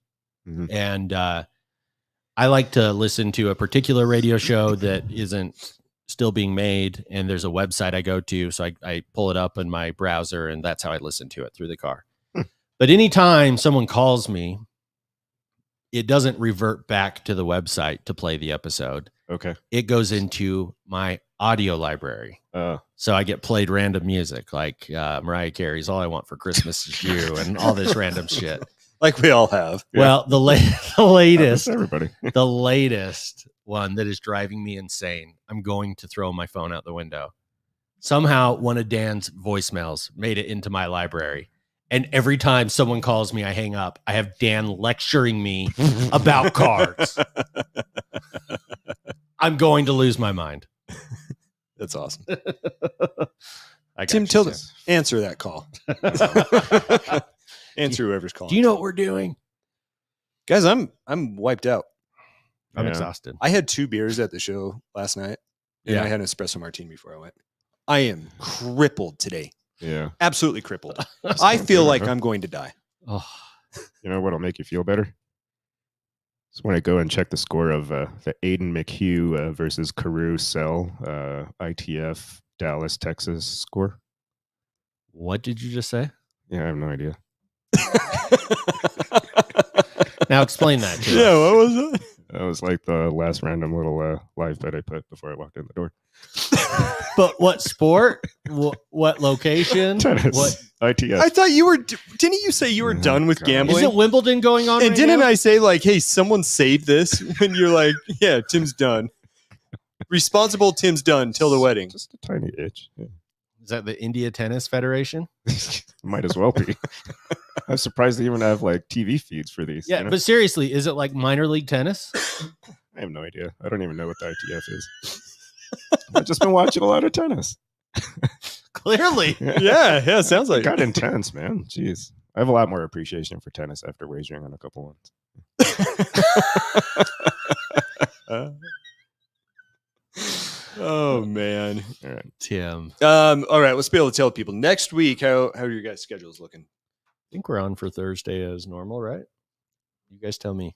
Mhm. And I like to listen to a particular radio show that isn't still being made. And there's a website I go to. So I pull it up in my browser and that's how I listen to it through the car. But anytime someone calls me, it doesn't revert back to the website to play the episode. Okay. It goes into my audio library. So I get played random music like Mariah Carey's All I Want for Christmas Is You and all this random shit. Like we all have. Well, the latest, Everybody. the latest one that is driving me insane. I'm going to throw my phone out the window. Somehow one of Dan's voicemails made it into my library. And every time someone calls me, I hang up. I have Dan lecturing me about cards. I'm going to lose my mind. That's awesome. I got Tim, you, Sam. answer that call. Answer whoever's calling. Do you know what we're doing? Guys, I'm wiped out. I'm Yeah. exhausted. I had 2 beers at the show last night, and Yeah. I had an espresso martini before I went. I am crippled today. Yeah. Absolutely crippled. I feel like I'm going to die. Oh, You know what'll make you feel better? Just want to go and check the score of the Aiden McHugh versus Carew Cell ITF Dallas, Texas score. what did you just say? Yeah, I have no idea. Now explain that to Yeah, us. what was that? That was like the last random little live bet I put before I walked in the door. But what sport? What location? Tennis. What? ITF. I thought you were. Didn't you say you were Oh, done with God. gambling? Isn't Wimbledon going on? And right didn't now? I say like, hey, someone save this? When you're like, yeah, Tim's done. Responsible Tim's done till the wedding. Just a tiny itch. Yeah. Is that the India Tennis Federation? Might as well be. I'm surprised they even have like TV feeds for these. Yeah, you know? but seriously, is it like minor league tennis? I have no idea. I don't even know what the ITF is. I've just been watching a lot of tennis. Clearly. Yeah, sounds It like got intense, man. Jeez. I have a lot more appreciation for tennis after wagering on a couple ones. Oh man. All right. Tim, All right, let's be able to tell people next week how are your guys' schedules looking? I think we're on for Thursday as normal, right? You guys tell me.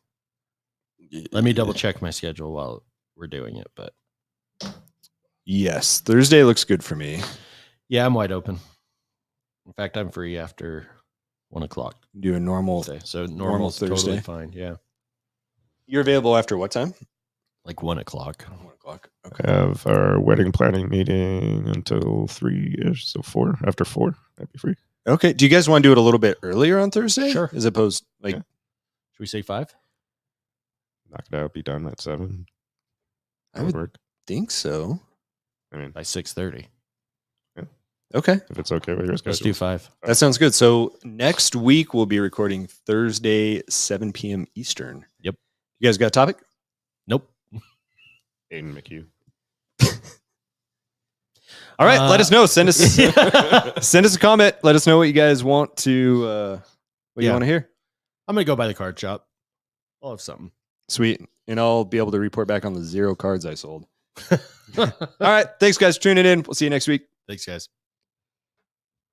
Let me double check my schedule while we're doing it. But Yes, Thursday looks good for me. yeah, I'm wide open. In fact, I'm free after 1 o'clock Do a normal. today. So Normal normal's totally Thursday. fine. Yeah. You're available after what time? Like 1 o'clock. 1 o'clock. I have our wedding planning meeting until 3-ish, so 4. After 4, I'd be free. Okay. Do you guys want to do it a little bit earlier on Thursday? Sure. As opposed like Yeah. Should we say 5? Knock it out, be done at 7. I That would would work. think so. I mean, By 6:30. Okay. if it's okay with your schedule. Let's do 5. That sounds good. So next week we'll be recording Thursday, 7 p.m. Eastern. Yep. You guys got a topic? Nope. Aiden McHugh. All right. Let us know. Send us Yeah. send us a comment. Let us know what you guys want to what you Yeah. want to hear. I'm going to go by the card shop. I'll have something. Sweet. And I'll be able to report back on the 0 cards I sold. All right. Thanks guys for tuning in. We'll see you next week. Thanks, guys.